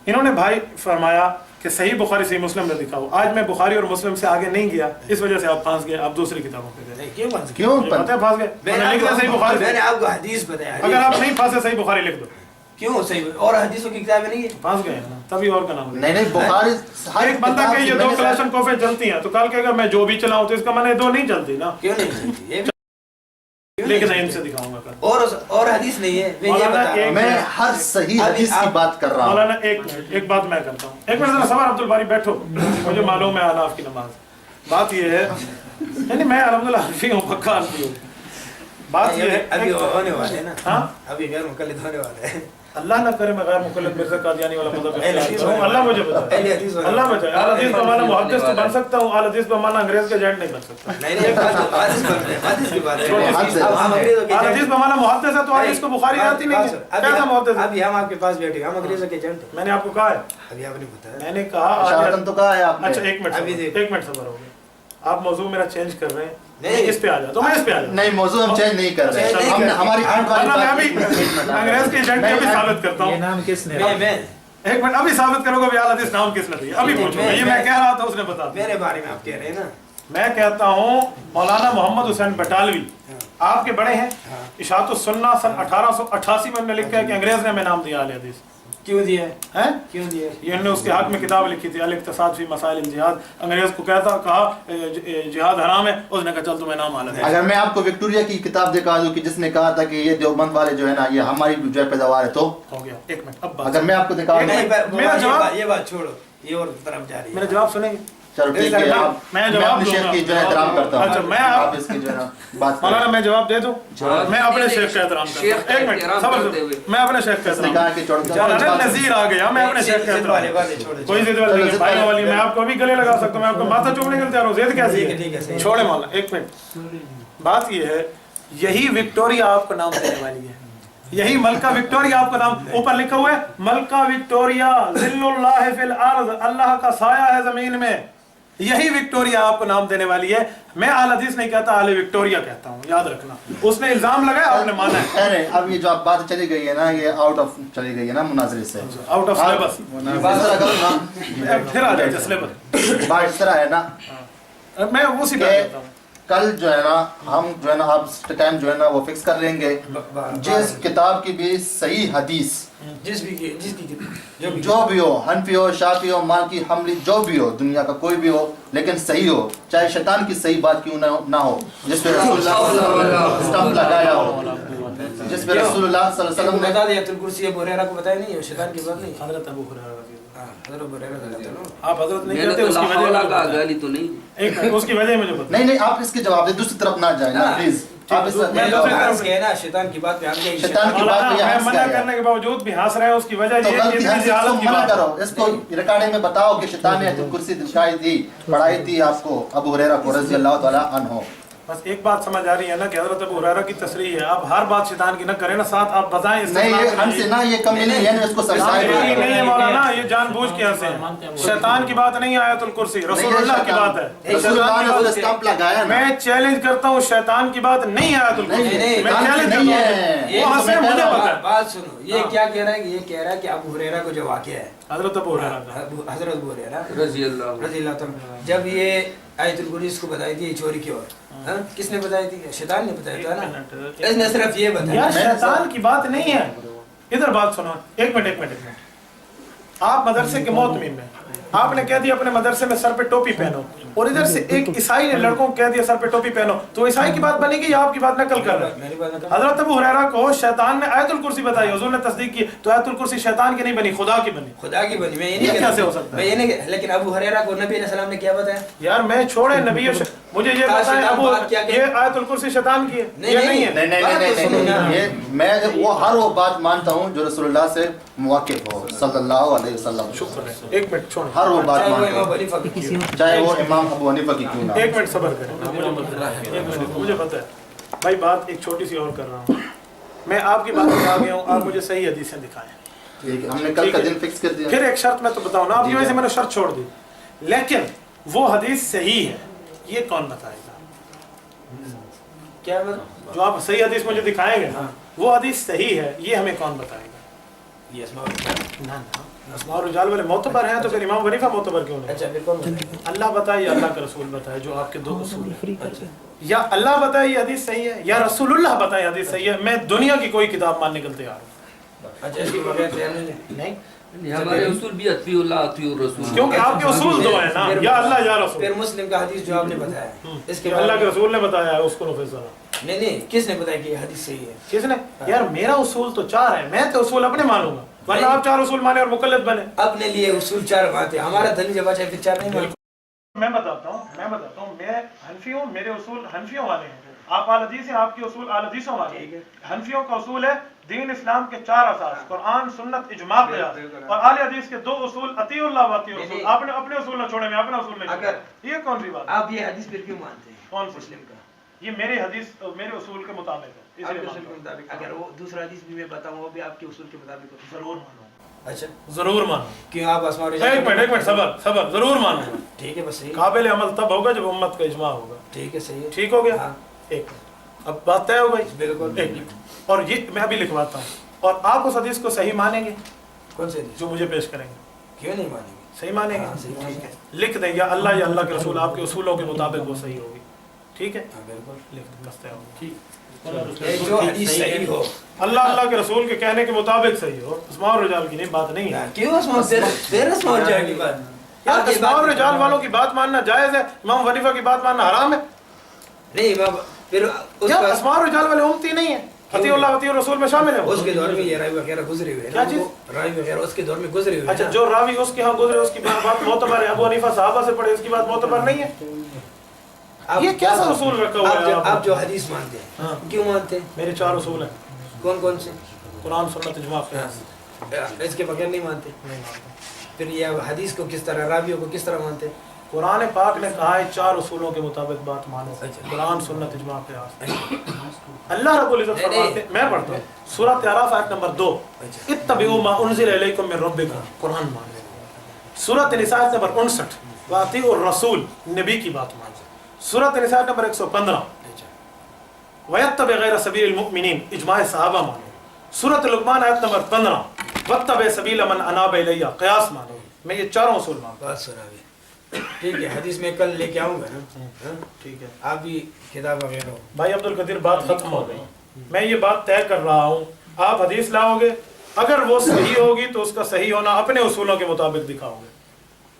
انہوں نے بھائی فرمایا کہ صحیح بخاری صحیح مسلم میں دکھاؤ. آج میں بخاری اور مسلم سے آگے نہیں گیا, اس وجہ سے آپ پھنس گئے, آپ دوسری کتابوں پہ گئے. کیوں پھنس گئے؟ کیوں پتہ ہے پھنس گئے. میں نے لکھا صحیح بخاری. میں نے آپ کو حدیث بتایا. اگر آپ نہیں پھنسے صحیح بخاری لکھ دو. کیوں صحیح اور حدیثوں کی کتابیں نہیں ہے؟ پھنس گئے نا, تبھی اور کا نام. نہیں بخاری ایک بندہ کہ یہ 2 کلاشن کوفیں چلتی ہیں تو کل کہے گا میں جو بھی چلاؤں, تو اس کا معنی 2 نہیں چلتی نا. کیوں نہیں چلتی؟ یہ لیکن ان سے دکھاؤں گا کل. اور حدیث نہیں ہے. میں یہ بتا رہا ہوں. میں ہر صحیح حدیث کی بات کر رہا ہوں. مولانا ایک بات میں کرتا ہوں. ایک منٹ ذرا صبر عبد الباری بیٹھو, مجھے معلوم ہے آلاف کی نماز. بات یہ ہے یعنی میں الحمدللہ حنفی ہوں, پکا حنفی ہوں. بات یہ ہے ابھی ہونے والے ہیں نا. ہاں ابھی غیر مقلد ہونے والے ہیں. اللہ نہ کرے میں غیر مقلد مرزا قادیانی والا مذہب اختیار کروں. اللہ مجھے بتائے, اللہ بچائے. اعلی حدیث بمانا محدث تو بن سکتا ہوں, اعلی حدیث بمانا انگریز کا ایجنٹ نہیں بن سکتا. حدیث کی بات ہے. اعلی حدیث بمانا محدث ہے تو حدیث کو بخاری آتی نہیں ہے. کیسا محدث ہے؟ ابھی ہم آپ کے پاس بیٹھے, ہم انگریزوں کے ایجنٹ ہیں. میں نے آپ کو کہا ہے, ابھی آپ نے بتایا. میں نے کہا اشارتاً تو کہا ہے آپ نے. اچھا ایک منٹ صبر ہو گیا. آپ موضوع میرا چینج کر رہے ہیں. نہیں اس پہ آ جاؤ تو میں اس پہ آ جاؤں. نہیں موضوع ہم چینج نہیں کر رہے. ہم نے ہماری آنٹ والی میں بات ابھی انگریز کے ایجنٹ کی ابھی ثابت کرتا ہوں. نام کس نے؟ ایک منٹ ابھی ثابت کرو گا بھی اعلی حدیث نام کس نے دیا. ابھی پوچھو, یہ میں کہہ رہا تھا اس نے بتا دیا. میرے بارے میں آپ کہہ رہے ہیں نا. میں کہتا ہوں مولانا محمد حسین بٹالوی آپ کے بڑے ہیں. اشاعت السنہ سن 1888 میں انہوں نے لکھا ہے کہ انگریز نے ہمیں نام دیا اعلی حدیث. کیوں دیا ہے؟ ہیں کیوں دیا ہے؟ یہ انہوں نے اس کے حق میں کتاب لکھی تھی الاقتصاد فی مسائل الجہاد. انگریز کو کہا جہاد حرام ہے, اس نے کہا چل تمہیں نام اعلی حدیث. اگر میں آپ کو وکٹوریا کی کتاب دکھا دوں کہ جس نے کہا تھا کہ یہ دیوبند والے جو ہے نا یہ ہماری جو ہے پیداوار ہے, تو ہو گیا. ایک منٹ اب اگر میں آپ کو دکھا دوں. میرا جواب, یہ بات چھوڑو, یہ اور طرف جا رہی ہے. میرا جواب سنیں گے؟ چلو ٹھیک ہے, میں میں جواب اپنے دوں شیخ گا. کی جو ہے احترام کرتا اچھا ہوں. میں آپ اس کی جو ہے نا بات مولانا کریں. میں جواب دے دوں. میں اپنے شیخ کا احترام شیخ کرتا کا ہوں. ایک منٹ احترام صبر کرتے ہوئے. میں اپنے شیخ کا اس نے احترام. کہا کہ چھوڑ مولانا نذیر آ گیا, میں اپنے شیخ کا احترام. کوئی ضد والی نہیں, بھائی والی میں آپ کو ابھی گلے لگا سکتا ہوں, میں آپ کو ماتھا چومنے کے لیے تیار ہوں. ضد کیسی ہے؟ چھوڑے مولانا ایک منٹ. بات یہ ہے یہی وکٹوریا آپ کو نام دینے والی ہے. یہی ملکہ وکٹوریا آپ کا نام اوپر لکھا ہوا ہے, ملکہ وکٹوریا ذل اللہ فی الارض, اللہ کا سایہ ہے زمین میں. یہی وکٹوریا آپ کو نام دینے والی ہے. میں اعلی حدیث نہیں کہتا, اعلی وکٹوریا کہتا ہوں, یاد رکھنا. اس نے الزام لگایا, آپ نے مانا ہے. خیر ہے, اب یہ جو آپ بات چلی گئی ہے نا یہ آؤٹ آف چلی گئی ہے نا مناظرے سے, آؤٹ آف سلیبس. اس طرح کرو نا, پھر آ جائے سلیبس. بات اس طرح ہے نا میں اسی پہ کہ کہتا ہوں. کل جو ہے نا ہم جو ہے نا آپ ٹائم جو ہے نا وہ فکس کر لیں گے جس کتاب کی بھی صحیح حدیث جس کی جو بھی ہو, حنفی ہو, شافعی ہو, مالکی, حنبلی, جو بھی ہو, دنیا کا کوئی بھی ہو, لیکن صحیح ہو, چاہے شیطان کی صحیح بات کیوں نہ ہو, جس پہ رسول اللہ اسٹمپ لگایا ہو, جس پہ رسول اللہ صلی اللہ علیہ وسلم نے بتا دیا. الکرسی ابو ہریرہ کو بتایا نہیں ہے, شیطان کی بات نہیں. حضرت ابو ہریرہ رضی اللہ عنہ. حضرت ابو ہریرہ رضی اللہ عنہ. آپ حضرت نہیں میں نے کہتے, تو اس کی وجہ لاہور مجھے کا بتائیں. گالی تو نہیں. ایک منٹ, اس کی وجہ مجھے بتائیں. نہیں آپ اس کے جواب دیں, دوسری طرف نہ جائیں نا پلیز. آپ اس میں دوسری طرف کہنا شیطان کی بات پہ ہم گئے. شیطان کی بات پہ یہ میں ہنس منع گئے کرنے کے باوجود بھی ہنس رہے ہیں, اس کی وجہ تو یہ ہے کہ غلطی اس کی ہے, حالت اس کی کو منع بات. کرو, اس کو ریکارڈنگ میں بتاؤ کہ شیطان نے کرسی دکھائی تھی, پڑھائی تھی آپ کو ابو ہریرہ کو رضی اللہ تعالیٰ عنہ. بس ایک بات سمجھ آ رہی ہے نا کہ حضرت ابو ہریرہ کی تصریح ہے. آپ ہر بات شیطان کی نہ کریں نا, ساتھ آپ بتائیں. نہیں یہ ہم سے نہ یہ کمی نہیں ہے, اس کو سبسکرائب نہیں ہے مولانا, یہ جان بوجھ کے ہنسے ہیں. شیطان کی بات نہیں, آیت الکرسی رسول اللہ کی بات ہے. رسول اللہ نے اس اسٹمپ لگایا نا. میں چیلنج کرتا ہوں, شیطان کی بات نہیں ہے آیت الکرسی. میں چیلنج کرتا ہوں, وہ ہنسے, مجھے پتا ہے. بات سنو, یہ کیا کہہ رہا ہے کہ یہ کہہ رہا ہے کہ ابو ہریرہ کو جو واقعہ ہے, حضرت ابو ہریرہ کا, حضرت ابو ہریرہ رضی اللہ رضی اللہ تعالیٰ, جب یہ آیت الکرسی اس کو بتائی تھی چوری کی, اور کس نے بتائی تھی؟ شیطان نے بتایا تھا نا. اس نے صرف یہ بتایا. یار شیطان کی بات نہیں ہے. ادھر بات سنو, ایک منٹ. آپ مدرسے کے محتمم ہیں, آپ نے کہہ دیا اپنے مدرسے میں سر پہ ٹوپی پہنو, اور ادھر سے ایک عیسائی نے لڑکوں کو کہہ دیا سر پہ ٹوپی پہنو, تو عیسائی کی بات بنے گی یا آپ کی بات نقل کر رہے ہیں؟ حضرت ابو ہریرہ کو شیطان نے آیت الکرسی بتائی, حضور نے تصدیق کی, تو آیت الکرسی شیطان کی نہیں بنی, خدا کی بنی. خدا کی بنی. میں یہ نہیں کیسے ہو سکتا ہے؟ میں یہ نہیں, لیکن ابو ہریرہ کو نبی علیہ السلام نے کیا بتایا؟ یار میں چھوڑے نبی, مجھے یہ بتائیں ابو یہ آیت الکرسی شیطان کی ہے یا نہیں ہے؟ نہیں, یہ میں وہ ہر وہ بات مانتا ہوں جو رسول اللہ سے مواقف ہو صلی اللہ علیہ وسلم. شکر ہے. ایک منٹ چھوڑیں, ہر وہ بات مانتا ہوں, چاہے وہ امام ابو حنیفہ کی کیوں نہ ہو. ایک منٹ صبر کریں, مجھے پتہ ہے بھائی. بات ایک چھوٹی سی اور کر رہا ہوں میں, آپ کی بات آ گیا ہوں, آپ مجھے صحیح حدیثیں دکھائیں. ٹھیک ہے, ہم نے کل کا دن فکس کر دیا. پھر ایک شرط میں تو بتاؤں نا, آپ کی وجہ سے میں نے شرط چھوڑ دی, لیکن وہ حدیث صحیح ہے یہ کون بتائے گا؟ کیا جو آپ صحیح حدیث مجھے دکھائیں گے نا, وہ حدیث صحیح ہے یہ ہمیں کون بتائے گا؟ یس نہ اسماء اور رجال والے معتبر ہیں تو پھر امام حنیفہ معتبر کیوں نہیں؟ اچھا بالکل اللہ بتائے یا اللہ کا رسول بتائے جو آپ کے دو اصول ہیں. یا اللہ بتائے یہ حدیث صحیح ہے یا رسول اللہ بتائے حدیث صحیح ہے. میں دنیا کی کوئی کتاب ماننے کے لیے تیار ہوں. اچھا اس کی بغیر نہیں ہمارے اصول بھی اطیع اللہ اطیع الرسول. کیونکہ آپ کے اصول دو ہیں نا, یا اللہ یا رسول. پھر مسلم کا حدیث جو آپ نے بتایا اس کے اللہ کے رسول نے بتایا ہے اس کو نفذ کرنا. نہیں کس نے بتایا کہ یہ حدیث صحیح ہے؟ کس نے؟ یار میرا اصول تو 4 ہے, میں تو اصول اپنے مانوں گا, ورنہ آپ 4 اصول مانے اور مقلد بنے. اپنے لیے اصول 4 باتیں, ہمارا دھن جب اچھا پھر 4 نہیں مانتے. میں بتاتا ہوں میں حنفی ہوں, میرے اصول حنفیوں والے ہیں. آپ اہل حدیث ہیں, آپ کے اصول اہل حدیثوں والے ہیں. حنفیوں کا اصول ہے دین اسلام کے 4 اساس, قرآن سنت اجماع قیاس, اور اہل حدیث کے 2 اصول اطیع اللہ و اطیع الرسول. آپ نے اپنے اصول نہ چھوڑے, میں اپنا اصول نہیں چھوڑا. یہ کون سی بات؟ آپ یہ حدیث پھر کیوں مانتے ہیں؟ کون مسلم کا یہ میرے حدیث میرے اصول کے مطابق ہے, آپ کے اصول کے مطابق. اگر وہ دوسرا حدیث بھی میں بتاؤں وہ بھی آپ کے اصول کے مطابق ہو ضرور مانوں. اچھا ضرور مانوں. کیوں آپ اسماء ایک منٹ صبر ضرور مانوں. ٹھیک ہے بس صحیح. قابل عمل تب ہوگا جب امت کا اجماع ہوگا. ٹھیک ہے صحیح ہے. ٹھیک ہو گیا. ہاں ایک اب بات طے ہو گئی. بالکل. ایک اور یہ میں ابھی لکھواتا ہوں, اور آپ اس حدیث کو صحیح مانیں گے کون سے حدیث؟ جو مجھے پیش کریں گے. کیوں نہیں مانیں گے؟ صحیح مانیں ہاں، صحیح گے. مانیں ٹھیک گے. ہے, لکھ دیں یا اللہ کے رسول آپ کے اصولوں کے مطابق وہ صحیح ہوگی. ٹھیک ہے, ہاں بالکل. لکھ دیں, بس طے ہو گیا. جو حدیث صحیح ہو اللہ کے رسول کے کہنے کے مطابق صحیح ہو. اسماء اور رجال کی نہیں بات نہیں ہے. کیوں اسماء پھر اسماء رجال کی بات؟ یار اسماء اور رجال والوں کی بات ماننا جائز ہے, امام حنیفہ کی بات ماننا حرام ہے. نہیں امام پھر اس یار کا اسماء اور رجال والے امتی نہیں ہیں, اطیع اللہ اطیع الرسول میں شامل ہے. اس کے دور میں یہ راوی وغیرہ گزرے ہوئے ہیں. کیا چیز؟ راوی وغیرہ اس کے دور میں گزرے ہوئے ہیں. اچھا, جو راوی اس کے ہاں گزرے اس کی بات معتبر ہے. ابو حنیفہ صحابہ سے پڑھے, اس کی بات معتبر نہیں ہے. یہ کیسا اصول رکھا ہوا ہے آپ جو حدیث مانتے ہیں کیوں مانتے ہیں؟ میرے 4 اصول ہیں. کون کون سے؟ قرآن سنت اجماع قیاس. اس کے بغیر نہیں مانتے. نہیں مانتا. پھر یہ حدیث کو کس طرح, راویوں کو کس طرح مانتے ہیں؟ قرآن پاک نے کہا ہے 4 اصولوں کے مطابق بات مانو. اچھا. قرآن سنت اجماع قیاس. اللہ رب العزت فرماتے ہیں, میں پڑھتا ہوں سورۃ اعراف آیت نمبر 2, اتبعوا ما انزل الیکم من ربکم, قرآن مان لیں. سورۃ نساء آیت نمبر 59, واطیعوا الرسول, نبی کی بات مان لیں. سورۃ نساء نمبر 115, وَيَتَّبِعْ غَيْرَ سَبِيلِ الْمُؤْمِنِينَ, اجماع صحابہ مانو. سورۃ لقمان آیت نمبر 15, وَاتَّبِعْ سَبِيلَ مَنْ أَنَابَ إِلَيَّ, قیاس مانو. میں یہ 4 اصول مانتا ہوں. بات سنا بھی. ٹھیک ہے, حدیث میں کل لے کے آؤں گا نا. ٹھیک ہے آپ بھی کتاب وغیرہ ہو. بھائی عبد القدیر, بات ختم ہو گئی. میں یہ بات طے کر رہا ہوں, آپ حدیث لاؤ گے, اگر وہ صحیح ہوگی تو اس کا صحیح ہونا اپنے اصولوں کے مطابق دکھاؤ گے.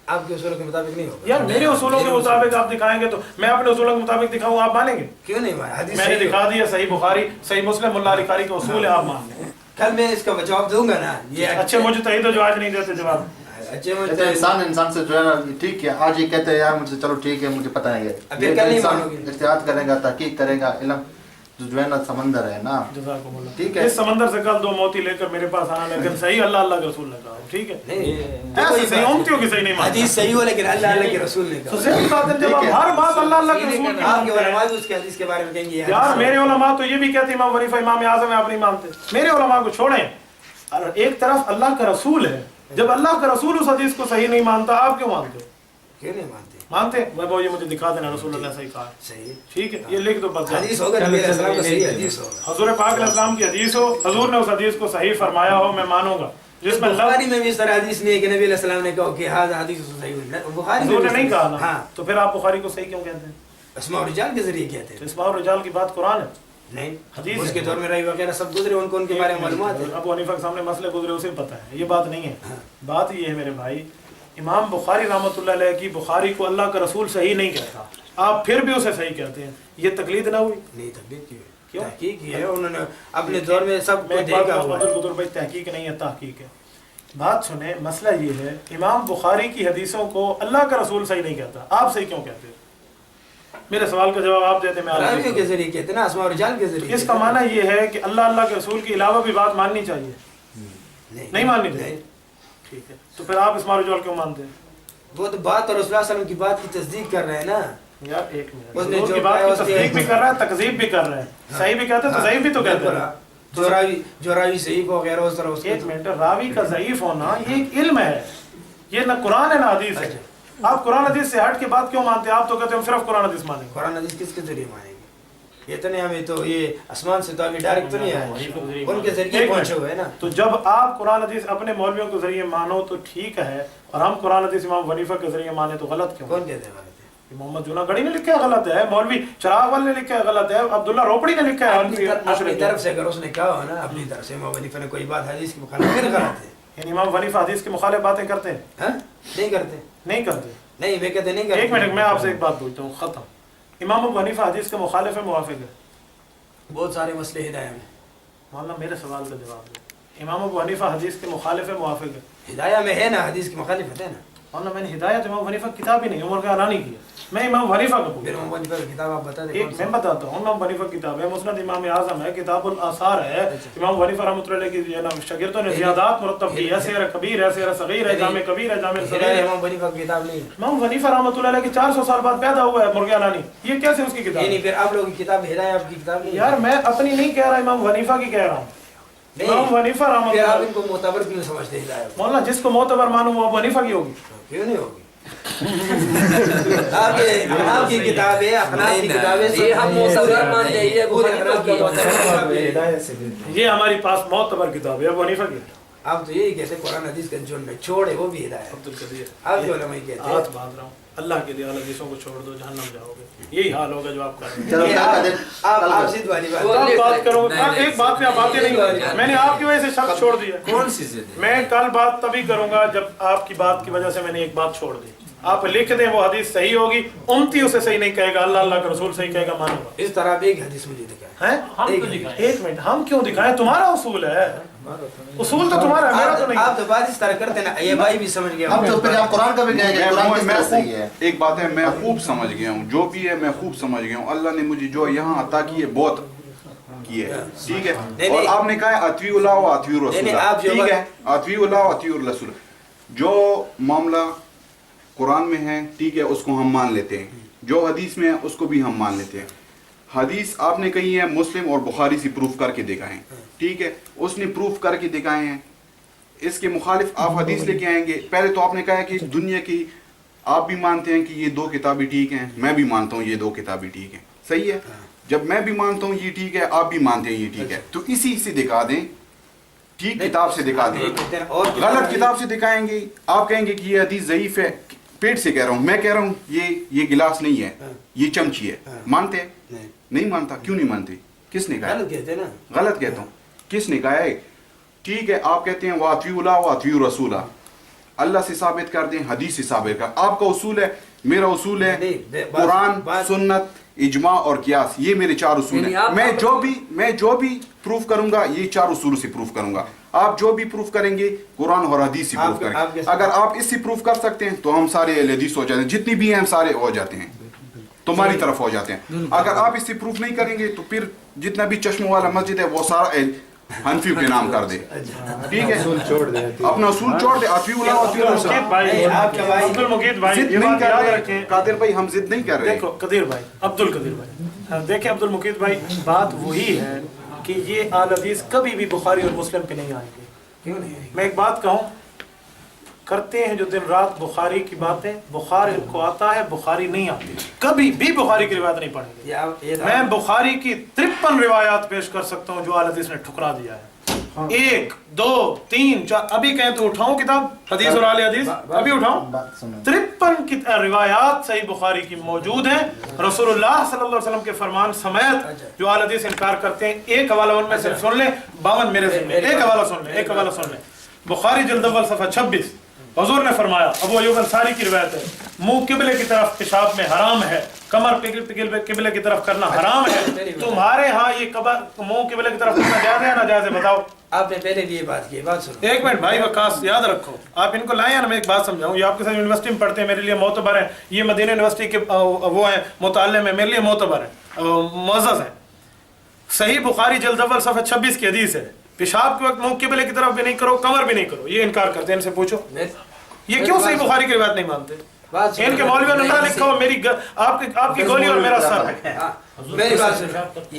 آپ کے اصولوں کے مطابق نہیں ہوگا. یار میرے اصولوں کے مطابق آپ دکھائیں گے تو میں اپنے اصولوں کے مطابق دکھاؤں, آپ مانیں گے؟ کیوں نہیں مانا؟ حدیث میں نے صحیح دکھا دیا صحیح بخاری, صحیح مسلم, ملا علی قاری کے اصول ہے, آپ مان لیں. کل میں اس کا جواب دوں گا نا. یہ اچھے مجتہد تو جو آج نہیں دیتے جواب. اچھے کہتے ہیں انسان سے جو ہے نا ٹھیک ہے, آج یہ کہتے ہیں یار مجھے چلو ٹھیک ہے مجھے پتہ نہیں ابھی ہے, کل نہیں انسان مانو گے. احتیاط کرے گا, تحقیق کرے گا. علم جو ہے نا سمندر ہے نا. جزاکم اللہ. ٹھیک ہے, اس سمندر سے کل 2 موتی لے کر میرے پاس آنا, لیکن صحیح اللہ کے رسول نے کہا. ٹھیک ہے, ایسے صحیح امتیوں کی صحیح نہیں مانتے. حدیث صحیح ہو لیکن اللہ کے رسول نے تو کہا. صحیح بات ہے, جب آپ ہر بات اللہ کے رسول کی آپ کے مانتے علماء ہیں. بھی اس کے حدیث کے بارے میں کہیں گے یار میرے علماء تو یہ بھی کہتے ہیں امام حنیفہ امام اعظم ہے, آپ نہیں مانتے. میرے علماء کو چھوڑیں, ایک طرف اللہ کا رسول ہے, جب اللہ کا رسول اس حدیث کو صحیح نہیں مانتا, آپ کیوں مانتے ہو؟ کیوں نہیں مانتے؟ مانتے میں وہ یہ مجھے دکھا دینا رسول اللہ صحیح کہا. صحیح ٹھیک ہے, یہ لکھ دو بس. حدیث ہوگا نبی علیہ السلام کا صحیح حدیث ہوگا. حضور پاک علیہ السلام کی حدیث ہو, حضور نے اس حدیث کو صحیح فرمایا ہو, میں مانوں گا. جس میں بخاری میں بھی اس طرح حدیث نہیں ہے کہ نبی علیہ السلام نے کہا کہ ہاں حدیث صحیح ہوئی. بخاری حضور نے نہیں کہا نا, ہاں, تو پھر آپ بخاری کو صحیح کیوں کہتے ہیں؟ اسماء الرجال کے ذریعے کہتے ہیں. اسماء الرجال کی بات قرآن ہے, نہیں حدیث اس کے دور میں راوی وغیرہ سب گزرے, ان کو ان کے بارے میں معلومات ہے. ابو حنیفہ کے سامنے مسئلے گزرے, اسے پتہ ہے. یہ بات نہیں ہے. بات یہ ہے میرے بھائی, امام بخاری رحمۃ اللہ علیہ کی بخاری کو اللہ کا رسول صحیح نہیں کہتا, آپ پھر بھی اسے صحیح کہتے ہیں. یہ تقلید نہ ہوئی؟ نہیں تقلید کی کیوں؟ تحقیق کی ہے انہوں نے اپنے دور میں سب کو دیکھا ہوا ہے. بھائی تحقیق نہیں ہے, تحقیق ہے. بات سنیں, مسئلہ یہ ہے, امام بخاری کی حدیثوں کو اللہ کا رسول صحیح نہیں کہتا, آپ صحیح کیوں کہتے ہیں؟ میرے سوال کا جواب آپ دیتے, میں راویوں کے ذریعے کہتے ہیں نا, اسماء الرجال کے ذریعے. اس کا معنی یہ ہے کہ اللہ کے رسول کے علاوہ بھی بات ماننی چاہیے, نہیں ماننی چاہیے. ٹھیک ہے, تو پھر آپ اسماء الرجال کیوں مانتے ہیں؟ وہ تو بات اور رسول اللہ صلی اللہ علیہ وسلم کی بات کی تصدیق کر رہے ہیں نا. یار ایک منٹ, حضور کی بات کی تصدیق بھی کر رہا ہے, تکذیب بھی کر رہا ہے. صحیح بھی کہتے ہیں تو ضعیف بھی تو کہتے ہیں. جو راوی صحیح کو وغیرہ اس طرح. ایک منٹ, راوی کا ضعیف ہونا یہ ایک علم ہے, یہ نہ قرآن ہے نہ حدیث ہے. آپ قرآن حدیث سے ہٹ کے بات کیوں مانتے ہیں؟ آپ تو کہتے ہیں ہم صرف قرآن حدیث مانیں گے. قرآن حدیث کس کے ذریعے مانیں گے؟ اتنے ہمیں تو یہ آسمان سے تو ابھی ڈائریکٹ تو نہیں آئے، ان کے ذریعے ایک پہنچے منٹ۔ ہوئے نا۔ تو جب آپ قرآن حدیث اپنے مولویوں کے ذریعے مانو تو ٹھیک ہے، اور ہم قرآن حدیث امام حنیفہ کے ذریعے مانے تو غلط کیوں؟ کون کہتے ہیں غلط ہے؟ محمد جوناگڑھی نے لکھا ہے غلط ہے، مولوی چراغ والے نے لکھا ہے غلط ہے، عبداللہ روپڑی نے لکھا ہے اپنی طرف سے اگر اس نے کہا ہو نا، اپنی طرف سے امام حنیفہ نے کوئی بات حدیث کی مخالف پھر غلط ہے۔ یعنی امام حنیفہ حدیث کے مخالف باتیں کرتے ہیں؟ ہاں نہیں کرتے، نہیں کرتے۔ نہیں میں کہتے نہیں کرتے۔ ایک منٹ میں آپ سے ایک بات پوچھتا ہوں، ختم۔ امام ابو حنیفہ حدیث کے مخالف ہے موافق ہے؟ بہت سارے مسئلے ہدایہ میں، مولانا میرے سوال کا جواب دیں، امام ابو حنیفہ حدیث کے مخالف ہے موافق ہے؟ ہدایہ میں ہے نا، حدیث کی مخالفت ہے نا۔ مولانا میں نے ہدایت امام حنیفہ کی کتاب ہی نہیں، عمر کا اعلان ہی کیا، میں امام حنیفہ کا پوچھ پھر رہا ہوں۔ امام حنیفہ کی کتاب آپ بتا دیں۔ ایک میں بتاتا ہوں، امام حنیفہ کی کتاب ہے، مسند امام اعظم ہے، کتاب الاثار ہے، امام حنیفہ رحمۃ اللہ علیہ کی جناب شاگردوں نے زیادات مرتب کی ہے، سیر کبیر ہے، سیر صغیر ہے، جامع کبیر ہے، جامع صغیر ہے۔ امام حنیفہ کی کتاب نہیں ہے، امام حنیفہ رحمۃ اللہ علیہ کے 400 سال بعد پیدا ہوا ہے مرغی علانی، یہ کیسے اس کی کتاب یعنی ہے؟ پھر آپ لوگوں کی کتاب ہدایہ آپ کی کتاب نہیں ہے؟ یار میں اپنی نہیں کہہ رہا، امام حنیفہ کی کہہ رہا ہوں۔ امام حنیفہ رحمۃ پھر آپ اللہ، ان کو معتبر کیوں سمجھتے ہیں ہدایہ کو؟ مولانا جس کو معتبر مانوں وہ ابو حنیفہ کی ہوگی۔ کیوں نہیں ہوگی؟ آپ کی کتاب ہے، احناف کی کتاب ہے، یہ ہم معتبر مانتے ہیں، یہ ابو حنیفہ کی یہ ہماری پاس معتبر کتاب ہے ابو حنیفہ کی۔ آپ تو یہی کہتے ہیں قرآن حدیث کا جو چھوڑے وہ بھی ہدایت ہے۔ عبد القدیر آپ جو علماء کہتے ہیں ہاتھ باندھ رہا ہوں، اللہ کے لیے حدیثوں کو چھوڑ دو، جہنم جاؤ گے، یہی حال ہوگا جو آپ کر رہے ہیں۔ چلو یہ کل کا دن آپ ضد والی بات آپ بات کرو، ایک بات پہ آپ باتیں نہیں نہیں، کریں، میں نے آپ کی وجہ سے شک چھوڑ دیا۔ کون سی ضد ہے؟ میں کل بات تبھی کروں گا جب آپ کی بات کی وجہ سے میں نے ایک بات چھوڑ دی۔ آپ لکھ دیں وہ حدیث صحیح ہوگی، امتی اسے صحیح نہیں کہے گا، اللہ اللہ کا رسول صحیح کہے گا، مانوں گا۔ اس طرح آپ ایک حدیث مجھے دکھائیں۔ ہیں؟ ایک منٹ، ہم کیوں دکھائیں؟ تمہارا اصول ہے، اصول تو تمہارا ہے، میرا تو نہیں۔ آپ تو بات اس طرح کرتے ہیں نا، یہ بھائی بھی سمجھ گیا۔ اب تو پھر آپ قرآن کا بھی کہیں گے، قرآن کس طرح صحیح ہے؟ ایک بات ہے، میں خوب سمجھ گیا ہوں، جو بھی ہے میں خوب سمجھ گیا ہوں، اللہ نے مجھے جو یہاں عطا کی ہے بہت کی ہے، ٹھیک ہے۔ اور آپ نے کہا ہے اطیع اللہ و اطیع الرسول، ٹھیک ہے، اطیع اللہ و اطیع الرسول، جو معاملہ قرآن میں ہے ٹھیک ہے اس کو ہم مان لیتے ہیں، جو حدیث میں ہے اس کو بھی ہم مان لیتے ہیں۔ حدیث آپ نے کہی ہے مسلم اور بخاری سے پروف کر کے دکھائیں، ٹھیک ہے، اس نے پروف کر کے دکھائے ہیں، اس کے مخالف آپ حدیث لے کے آئیں گے۔ پہلے تو آپ نے کہا ہے کہ دنیا کی آپ بھی مانتے ہیں کہ یہ دو کتابیں ٹھیک ہیں، میں بھی مانتا ہوں یہ دو کتابیں ٹھیک ہیں، صحیح ہے۔ جب میں بھی مانتا ہوں یہ ٹھیک ہے، آپ بھی مانتے ہیں یہ ٹھیک ہے، تو اسی سے دکھا دیں، ٹھیک کتاب سے دکھا دیں۔ غلط کتاب سے دکھائیں گے، آپ کہیں گے کہ یہ حدیث ضعیف ہے، پیٹ سے کہہ رہا ہوں، میں کہہ رہا ہوں یہ گلاس نہیں ہے، یہ چمچی ہے، مانتے ہیں؟ نہیں مانتا، کیوں نہیں مانتے؟ کس نے کہا؟ غلط کہتے ہیں نا، غلط کہتا ہوں، کس نے کہا ہے؟ ٹھیک ہے، آپ کہتے ہیں وَأَطِيعُوا اللَّهَ وَأَطِيعُوا الرَّسُولَ، اللہ سے ثابت کر دیں، حدیث سے ثابت کر۔ آپ کا اصول ہے، میرا اصول ہے قرآن، سنت، اجماع اور قیاس، یہ میرے چار اصول ہیں۔ میں جو بھی پروف کروں گا یہ چار اصول سے پروف کروں گا، آپ جو بھی پروف کریں گے قرآن اور حدیث سے پروف کریں گے۔ اگر آپ اس سے پروف کر سکتے ہیں تو ہم سارے اہل حدیث ہو جاتے ہیں، جتنی بھی ہیں ہم سارے ہو جاتے ہیں، تمہاری طرف ہو جاتے ہیں۔ اگر آپ اس سے پروف نہیں کریں گے تو پھر جتنا بھی چشموں والا مسجد ہے وہ سارا حنفیوں کے نام کر دے، ٹھیک ہے، اپنا اصول چھوڑ دے، اطیعوا اللہ واطیعوا الرسول۔ عبد المقید بھائی ضد یہ نہیں بات کر یاد رہے رکھیں، قادر بھائی، ہم ضد نہیں کر رہے۔ دیکھو قدیر بھائی، عبد القدیر بھائی، دیکھیں عبد المقید بھائی، بات وہی ہے کہ یہ آل حدیث کبھی بھی بخاری اور مسلم کے نہیں آئیں گے۔ کیوں نہیں؟ میں ایک بات کہوں، کرتے ہیں جو دن رات بخاری کی باتیں، بخاری ان کو آتا ہے، بخاری نہیں آتی، کبھی بھی بخاری کی روایت نہیں پڑھیں گے۔ میں بخاری کی 53 روایات پیش کر سکتا ہوں جو آل حدیث نے ٹھکرا دیا ہے، 1 2 3 4، ابھی کہیں تو اٹھاؤں کتاب حدیث اور آل حدیث، ابھی اٹھاؤں 53 روایات صحیح بخاری کی موجود ہیں، رسول اللہ صلی اللہ علیہ وسلم کے فرمان سمیت جو آل حدیث انکار کرتے ہیں۔ ایک حوالہ ان میں سے سن لیں، 52 میرے سے، ایک حوالہ سن لیں، ایک حوالہ سن لیں، بخاری جلد اول صفحہ 26، حضور نے فرمایا، ابو ایوب انصاری کی روایت ہے، منہ قبلے کی طرف پیشاب میں حرام ہے، کمر قبلے کی طرف کرنا حرام ہے، تمہارے ہاں یہ منہ قبلے کی طرف کرنا جائز ہے یا ناجائز ہے؟ بتاؤ۔ آپ نے پہلے بھی یہ بات کی، بات سنو۔ ایک منٹ بھائی وقاص، یاد رکھو، آپ ان کو لائیں یا میں ایک بات سمجھاؤں، یہ آپ کے ساتھ یونیورسٹی میں پڑھتے ہیں، میرے لیے معتبر ہیں، یہ مدینہ یونیورسٹی کے وہ ہیں متعلم ہیں، میرے لیے معتبر ہیں، معزز ہیں۔ صحیح بخاری جلد اول صفحہ 26 کی حدیث ہے، پیشاب کے وقت منہ قبلے کی طرف بھی نہیں کرو، کمر بھی نہیں کرو، یہ انکار کرتے ہیں، ان سے پوچھو یہ کیوں صحیح بخاری کی روایت نہیں مانتے؟ ان کے مولویوں نے نہ لکھا ہو میری آپ کی گولی اور میرا سر ہے۔ میری بات سنو،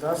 10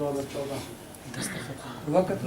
2014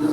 10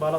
12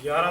11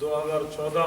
2014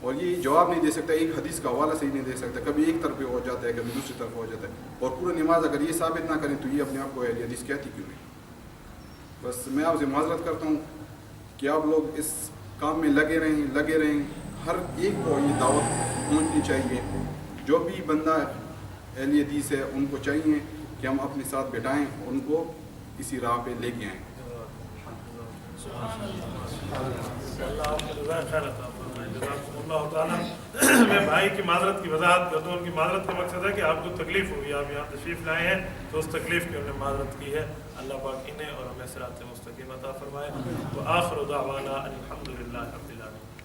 اور یہ جواب نہیں دے سکتا, ایک حدیث کا حوالہ صحیح نہیں دے سکتا, کبھی ایک طرف ہو جاتا ہے کبھی دوسری طرف ہو جاتا ہے, اور پورا نماز اگر یہ ثابت نہ کریں تو یہ اپنے آپ کو اہل حدیث کہتی کیوں نہیں. بس میں آپ سے معذرت کرتا ہوں کہ آپ لوگ اس کام میں لگے رہیں, ہر ایک کو یہ دعوت پہنچنی چاہیے. جو بھی بندہ اہل حدیث ہے ان کو چاہیے کہ ہم اپنے ساتھ بٹھائیں, ان کو اسی راہ پہ لے کے آئیں. اللہ تعالیٰ میں بھائی کی معذرت کی وضاحت کرتا ہوں. ان کی معذرت کا مقصد ہے کہ آپ کو تکلیف ہوئی, آپ یہاں تشریف لائے ہیں تو اس تکلیف کی انہوں نے معذرت کی ہے. اللہ پاک انہیں اور ہمیں صراط مستقیم عطا فرمائے. وآخر دعوانا الحمدللہ رب العالمین.